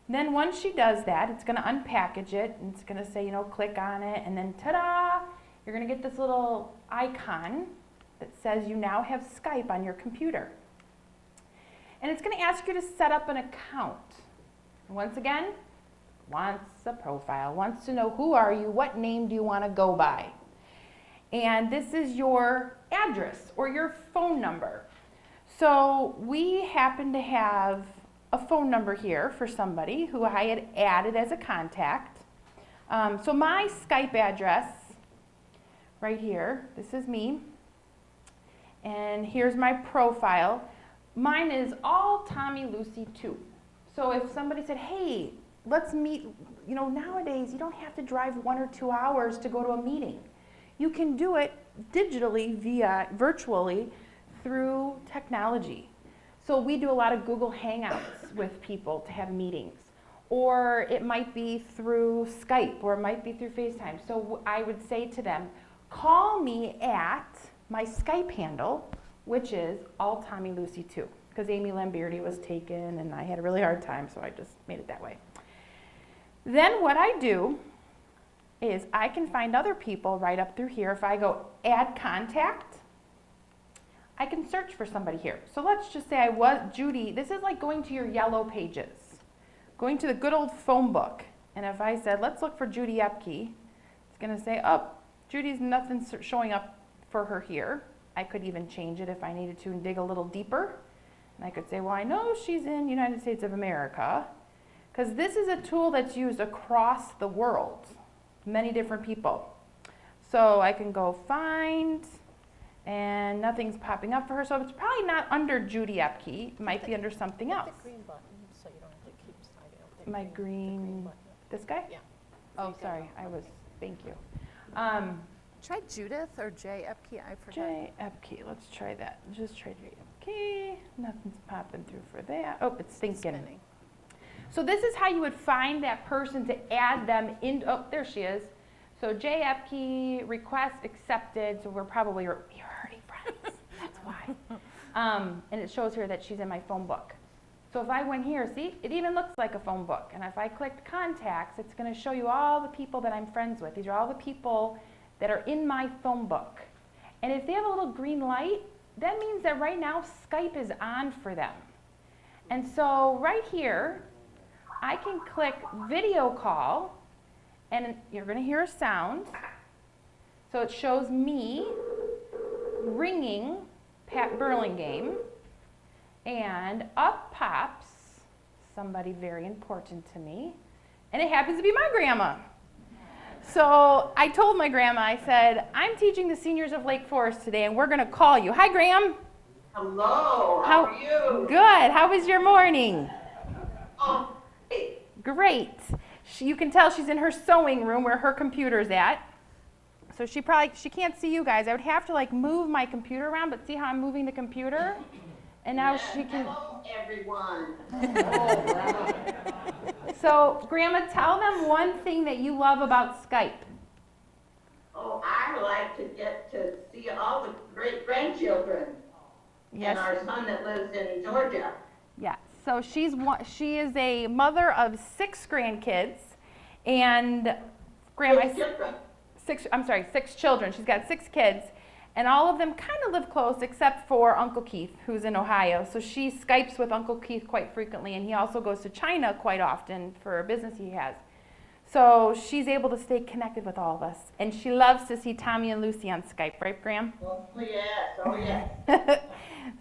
Then once she does that, it's going to unpackage it, and it's going to say, you know, click on it, and then ta-da! You're going to get this little icon that says you now have Skype on your computer. And it's going to ask you to set up an account. And once again, wants a profile, wants to know who are you, what name do you want to go by. And this is your address or your phone number. So we happen to have a phone number here for somebody who I had added as a contact. So my Skype address right here, this is me, and here's my profile. Mine is all Tommy Lucy 2. So if somebody said, hey, let's meet, you know, nowadays you don't have to drive 1 or 2 hours to go to a meeting. You can do it digitally virtually through technology. So we do a lot of Google Hangouts with people to have meetings. Or it might be through Skype, or it might be through FaceTime. So I would say to them, call me at my Skype handle, which is all Tommy Lucy 2, because Amy Lamberti was taken and I had a really hard time, so I just made it that way. Then what I do is I can find other people right up through here. If I go add contact, I can search for somebody here. So let's just say I was Judy. This is like going to your yellow pages, going to the good old phone book. And if I said, let's look for Judy Epke, it's going to say, oh, Judy's nothing showing up for her here. I could even change it if I needed to and dig a little deeper. And I could say, well, I know she's in United States of America, because this is a tool that's used across the world, many different people. So I can go find, and nothing's popping up for her. So it's probably not under Judy Epke. It might be under something else. The green button, so you don't have to keep sliding up. My green, this guy? Yeah. Oh, sorry, thank you. Try Judith or J. Epke, I forgot. J. Epke, let's try that. Just try J. Epke. Nothing's popping through for that. Oh, it's thinking. Spinning. So this is how you would find that person to add them in. Oh, there she is. So J. Epke, request accepted. So we're already friends. That's why. And it shows here that she's in my phone book. So if I went here, see, it even looks like a phone book. And if I clicked contacts, it's going to show you all the people that I'm friends with. These are all the people that are in my phone book. And if they have a little green light, that means that right now Skype is on for them. And so right here, I can click video call, and you're going to hear a sound. So it shows me ringing Pat Burlingame, and up pops somebody very important to me, and it happens to be my grandma. So I told my grandma, I said, I'm teaching the seniors of Lake Forest today, and we're going to call you. Hi, Graham. Hello, how are you? Good. How was your morning? Oh, hey. Great. You can tell she's in her sewing room where her computer's at. So she can't see you guys. I would have to like move my computer around, but see how I'm moving the computer? And now she can. Hello, everyone. So, Grandma, tell them one thing that you love about Skype. Oh, I like to get to see all the great grandchildren. Yes. And our son that lives in Georgia. Yeah. So she is a mother of 6 grandkids, and Grandma. Six children. She's got 6 kids, and all of them kind of live close except for Uncle Keith, who's in Ohio. So she Skypes with Uncle Keith quite frequently, and he also goes to China quite often for a business he has. So she's able to stay connected with all of us, and she loves to see Tommy and Lucy on Skype, right, Graham? Oh, yes. Oh, yes.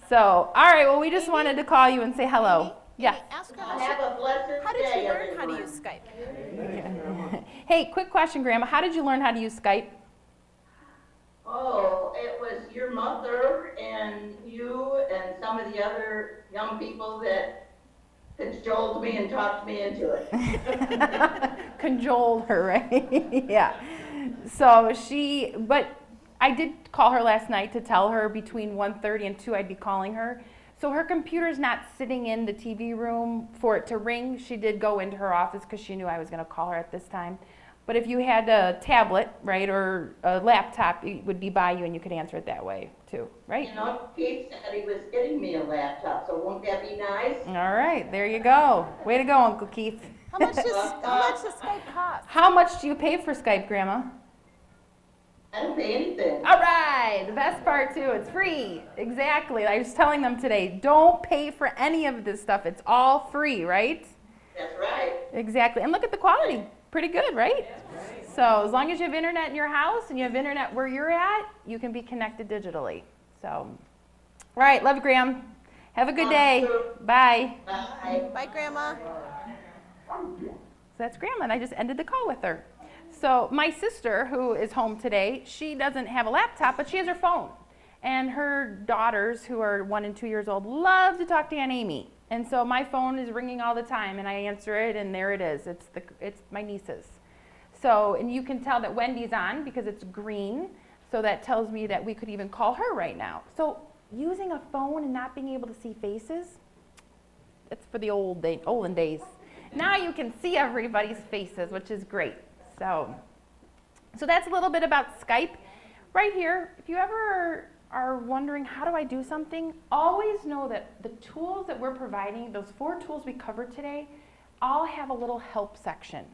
So, all right, well, we just wanted to call you and say hello. Yes. Ask her Have a blessed how did day, you learn how to everyone. use Skype? Hey, quick question, Grandma. How did you learn how to use Skype? Oh, it was your mother and you and some of the other young people that cajoled me and talked me into it. Cajoled her, right? Yeah. So but I did call her last night to tell her between 1:30 and 2 I'd be calling her. So her computer's not sitting in the TV room for it to ring. She did go into her office because she knew I was going to call her at this time. But if you had a tablet, right, or a laptop, it would be by you and you could answer it that way too, right? You know, Keith said he was getting me a laptop, so won't that be nice? All right, there you go. Way to go, Uncle Keith. How much does Skype cost? How much do you pay for Skype, Grandma? I don't pay anything. All right, the best part too, it's free. Exactly, I was telling them today, don't pay for any of this stuff. It's all free, right? That's right. Exactly, and look at the quality. Pretty good, right? So as long as you have internet in your house and you have internet where you're at, you can be connected digitally. So, all right, love you, Graham. Have a good day. Bye. Bye. Bye, Grandma. So that's Grandma, and I just ended the call with her. So my sister, who is home today, she doesn't have a laptop, but she has her phone. And her daughters, who are 1 and 2 years old, love to talk to Aunt Amy. And so my phone is ringing all the time, and I answer it, and there it is. It's my niece's. So, and you can tell that Wendy's on because it's green, so that tells me that we could even call her right now. So using a phone and not being able to see faces, that's for the olden days. Now you can see everybody's faces, which is great. So that's a little bit about Skype. Right here, if you ever are wondering how do I do something, always know that the tools that we're providing, those 4 tools we covered today, all have a little help section.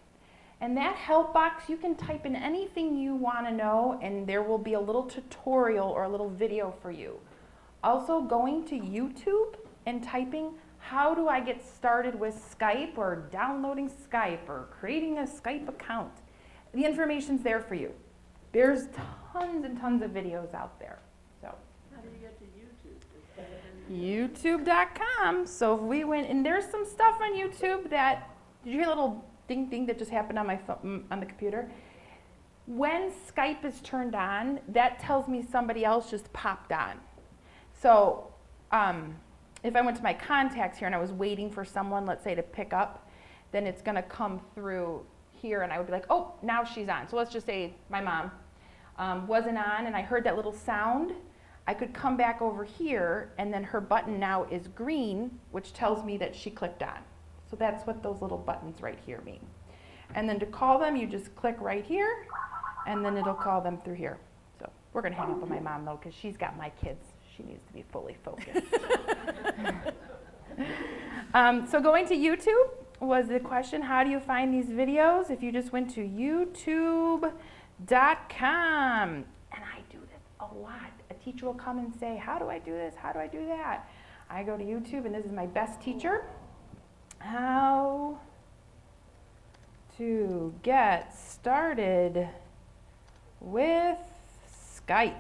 And that help box, you can type in anything you want to know, and there will be a little tutorial or a little video for you. Also, going to YouTube and typing, how do I get started with Skype, or downloading Skype, or creating a Skype account? The information's there for you. There's tons and tons of videos out there. So, How do you get to YouTube? YouTube.com. So if we went, and there's some stuff on YouTube that, did you hear a little ding ding that just happened on my phone, on the computer? When Skype is turned on, that tells me somebody else just popped on. So if I went to my contacts here and I was waiting for someone, let's say, to pick up, then it's going to come through here, and I would be like, oh, now she's on. So let's just say my mom wasn't on, and I heard that little sound. I could come back over here, and then her button now is green, which tells me that she clicked on. So that's what those little buttons right here mean. And then to call them, you just click right here, and then it'll call them through here. So we're going to hang up with my mom, though, because she's got my kids. She needs to be fully focused. So going to YouTube was the question, how do you find these videos? If you just went to youtube.com, and I do this a lot. teacher will come and say, how do I do this? How do I do that? I go to YouTube, and this is my best teacher. How to get started with Skype.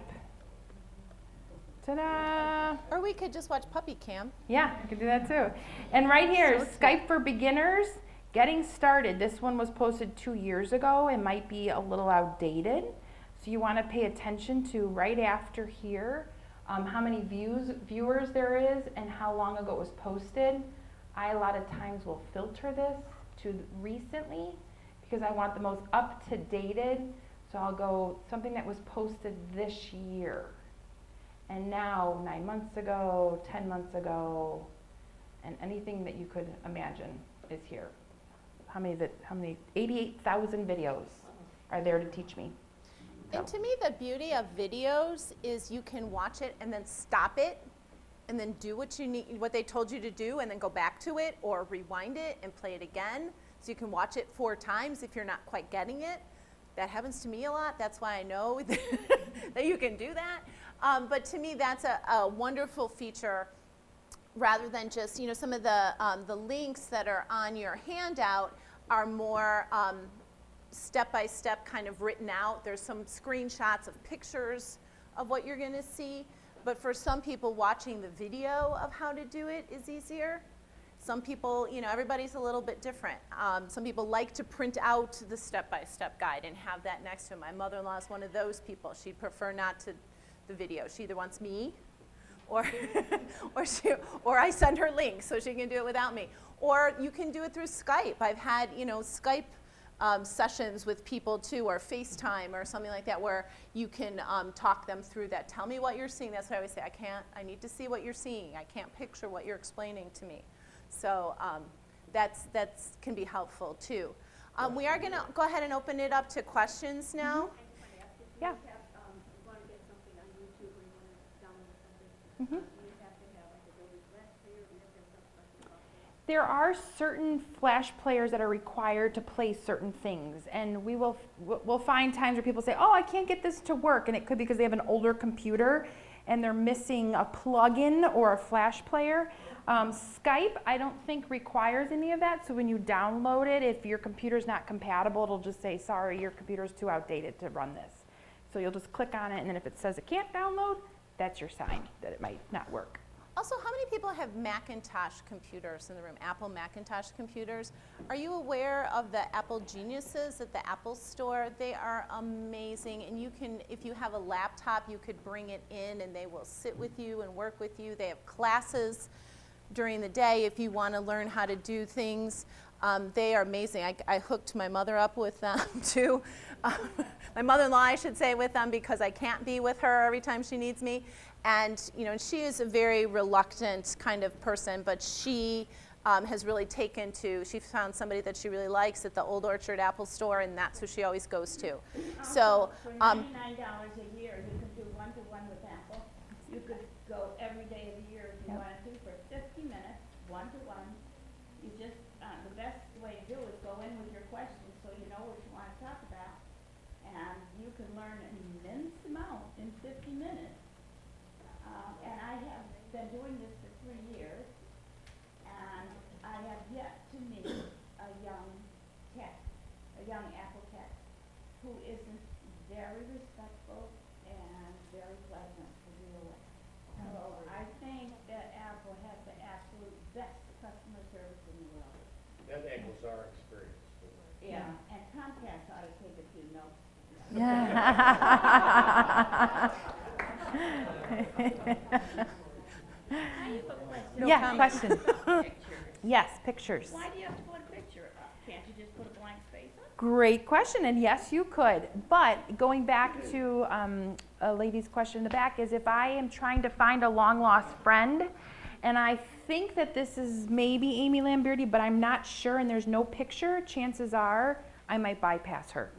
Ta-da! Or we could just watch Puppy Cam. Yeah, you can do that too. And right here, So cute. Skype for beginners, getting started. This one was posted 2 years ago. It might be a little outdated. So you want to pay attention to right after here, how many viewers there is and how long ago it was posted. I a lot of times will filter this to recently because I want the most up-to-dated. So I'll go something that was posted this year. And now, 9 months ago, 10 months ago, and anything that you could imagine is here. How many 88,000 videos are there to teach me. And to me, the beauty of videos is you can watch it and then stop it and then do what you need, what they told you to do, and then go back to it or rewind it and play it again. So you can watch it 4 times if you're not quite getting it. That happens to me a lot. That's why I know that you can do that. But to me, that's a wonderful feature rather than just, you know, some of the links that are on your handout are more step-by-step kind of written out. There's some screenshots of pictures of what you're going to see. But for some people, watching the video of how to do it is easier. Some people, you know, everybody's a little bit different. Some people like to print out the step-by-step guide and have that next to them. My mother-in-law is one of those people. She'd prefer not to the video. She either wants me or, or I send her links so she can do it without me. Or you can do it through Skype. I've had, you know, Skype sessions with people too, or FaceTime or something like that, where you can talk them through that. Tell me what you're seeing. That's what I always say. I need to see what you're seeing. I can't picture what you're explaining to me. So that's can be helpful too. We are going to go ahead and open it up to questions now. Yeah. You want to get something on YouTube or you want to download something, you have to have like Adobe Flash Player, or you have to have some question about that. There are certain Flash players that are required to play certain things, and we'll find times where people say, oh, I can't get this to work, and it could be because they have an older computer and they're missing a plug-in or a Flash player. Skype, I don't think requires any of that, so when you download it, if your computer's not compatible, it'll just say, sorry, your computer's too outdated to run this. So you'll just click on it, and then if it says it can't download, that's your sign that it might not work. Also, how many people have Macintosh computers in the room, Apple Macintosh computers? Are you aware of the Apple Geniuses at the Apple Store? They are amazing, and you can, if you have a laptop, you could bring it in and they will sit with you and work with you. They have classes during the day if you want to learn how to do things. They are amazing. I hooked my mother up with them too. My mother-in-law, I should say, with them because I can't be with her every time she needs me. And you know, she is a very reluctant kind of person, but she has really taken to, she found somebody that she really likes at the Old Orchard Apple Store, and that's who she always goes to. So, For $99 a year, you could do one-to-one with Apple. You could go every day of the year if you wanted to for 50 minutes, one-to-one. You just, the best way to do is go in with your questions so you know what you want to talk about. And you can learn an immense amount in 50 minutes. And I have been doing this for 3 years, and I have yet to meet a young Apple tech, who isn't very respectful and very pleasant to deal with. So I think that Apple has the absolute best customer service in the world. That echoes our experience. Yeah, and Comcast ought to take a few notes. Yeah, question. Yes, pictures. Why do you have to put a picture up? Can't you just put a blank space up? Great question, and yes, you could. But going back to a lady's question in the back is if I am trying to find a long-lost friend, and I think that this is maybe Amy Lamberti, but I'm not sure, and there's no picture, chances are I might bypass her.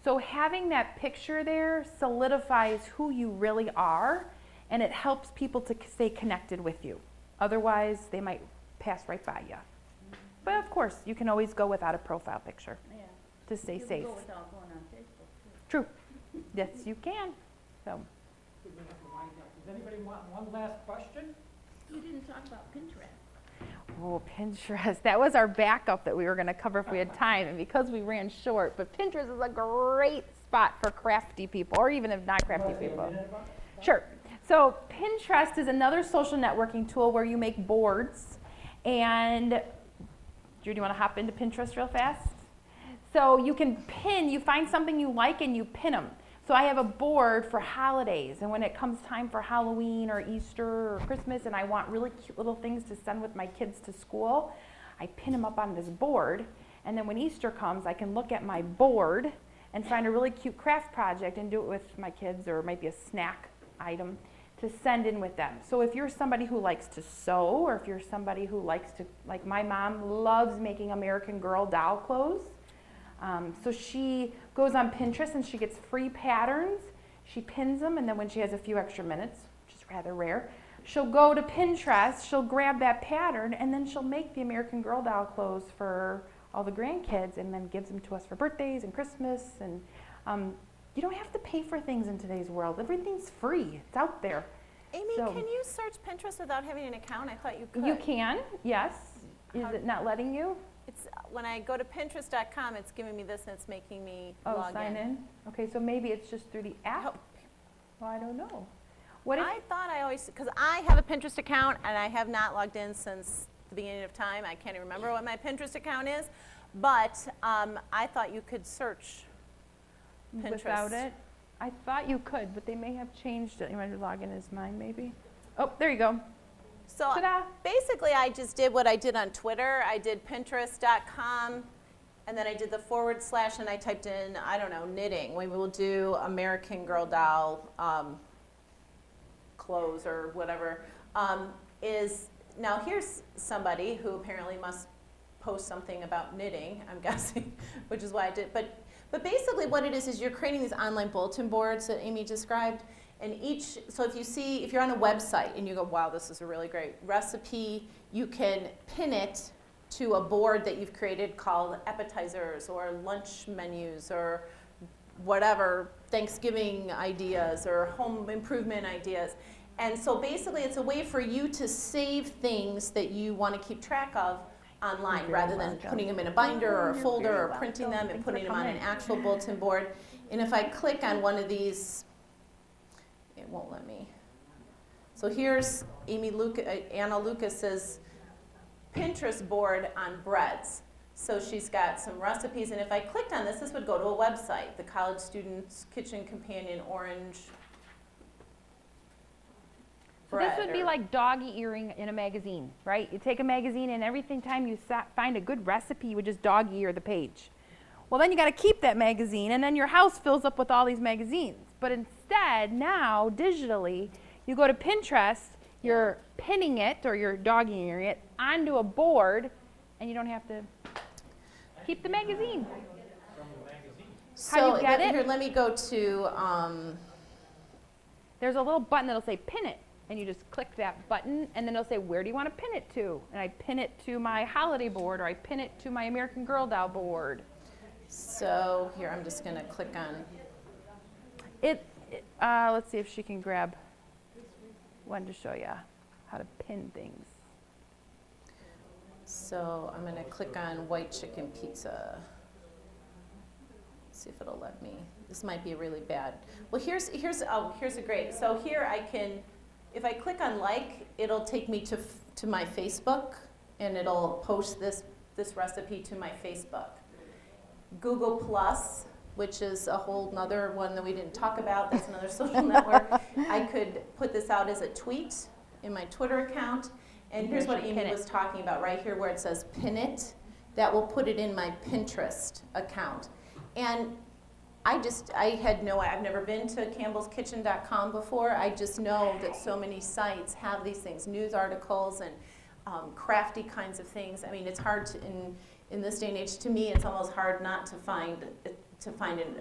So having that picture there solidifies who you really are, and it helps people to stay connected with you. Otherwise, they might pass right by you. But of course, you can always go without a profile picture Yeah. to stay You safe. can go without going on Facebook, too. True. Yes, you can. So, we have to wind up. Does anybody want one last question? You didn't talk about Pinterest. Oh, Pinterest. That was our backup that we were going to cover if we had time, and because we ran short. But Pinterest is a great spot for crafty people, or even if not crafty people. Sure. So Pinterest is another social networking tool where you make boards. And Drew, do you want to hop into Pinterest real fast? So you can pin, you find something you like and you pin them. So I have a board for holidays, and when it comes time for Halloween or Easter or Christmas and I want really cute little things to send with my kids to school, I pin them up on this board, and then when Easter comes, I can look at my board and find a really cute craft project and do it with my kids, or it might be a snack item to send in with them. So if you're somebody who likes to sew, or if you're somebody who likes to, like my mom loves making American Girl doll clothes. So she goes on Pinterest and she gets free patterns, she pins them, and then when she has a few extra minutes, which is rather rare, she'll go to Pinterest, she'll grab that pattern, and then she'll make the American Girl doll clothes for all the grandkids and then gives them to us for birthdays and Christmas. And you don't have to pay for things in today's world. Everything's free. It's out there. Amy, So- can you search Pinterest without having an account? I thought you could. You can, yes. Is it not letting you? It's, when I go to Pinterest.com, it's giving me this and it's making me Oh, log sign in? Okay, so maybe it's just through the app? Help. Well, I don't know. What if, I thought I always, because I have a Pinterest account and I have not logged in since the beginning of time. I can't even remember what my Pinterest account is, but I thought you could search Pinterest. without it? I thought you could, but they may have changed it. You might log in as mine, maybe? Oh, there you go. So Ta-da. basically, I just did what I did on Twitter. I did Pinterest.com, and then I did the / and I typed in, I don't know, knitting. We will do American Girl doll clothes or whatever. Now here's somebody who apparently must post something about knitting, I'm guessing, which is why I did. But basically what it is you're creating these online bulletin boards that Amy described. And so if you're on a website and you go, wow, this is a really great recipe, you can pin it to a board that you've created called appetizers or lunch menus or whatever, Thanksgiving ideas or home improvement ideas. And so basically it's a way for you to save things that you want to keep track of online rather than putting them in a binder or a folder or printing them and putting them on an actual bulletin board. And if I click on one of these, it won't let me. So here's Anna Lucas's Pinterest board on breads. So she's got some recipes, and if I clicked on this, this would go to a website, the College Student's Kitchen Companion Orange So bread. this would be like dog-earing in a magazine, right? You take a magazine and every time you find a good recipe, you would just dog-ear the page. Well, then you got to keep that magazine, and then your house fills up with all these magazines. But instead, now, digitally, you go to Pinterest, you're pinning it, or you're dog-earing it, onto a board, and you don't have to keep the magazine. So How do you get it? Here, let me go to, There's a little button that'll say pin it, and you just click that button, and then it'll say, where do you want to pin it to? And I pin it to my holiday board, or I pin it to my American Girl doll board. so here, I'm just going to click on, Let's see if she can grab one to show you how to pin things. so I'm going to click on white chicken pizza. See if it'll let me. This might be really bad. Well, here's a great. So here I can, if I click on like, it'll take me to my Facebook, and it'll post this recipe to my Facebook. Google Plus, which is a whole nother one that we didn't talk about. That's another social network. I could put this out as a tweet in my Twitter account. And here's what Amy was talking about right here where it says pin it. That will put it in my Pinterest account. And I've never been to campbellskitchen.com before. I just know that so many sites have these things, news articles and crafty kinds of things. I mean, it's hard to, in this day and age, to me, it's almost hard not to find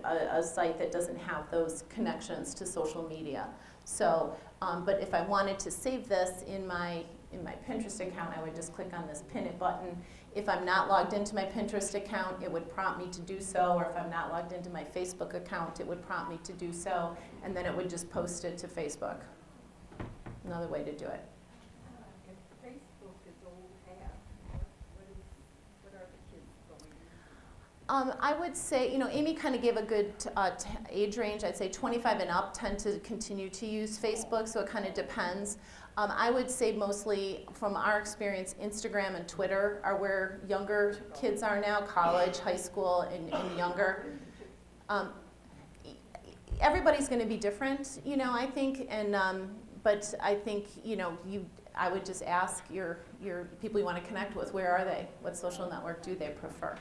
a site that doesn't have those connections to social media. So, but if I wanted to save this in my Pinterest account, I would just click on this pin it button, If I'm not logged into my Pinterest account, it would prompt me to do so, or if I'm not logged into my Facebook account, it would prompt me to do so, and then it would just post it to Facebook. Another way to do it. If Facebook is old hat, what are the kids going? I would say, Amy kind of gave a good age range. I'd say 25 and up tend to continue to use Facebook, so it kind of depends. I would say mostly, from our experience, Instagram and Twitter are where younger kids are now, college, high school, and younger. Everybody's going to be different, I think, and but I think, I would just ask your people you want to connect with, where are they? What social network do they prefer?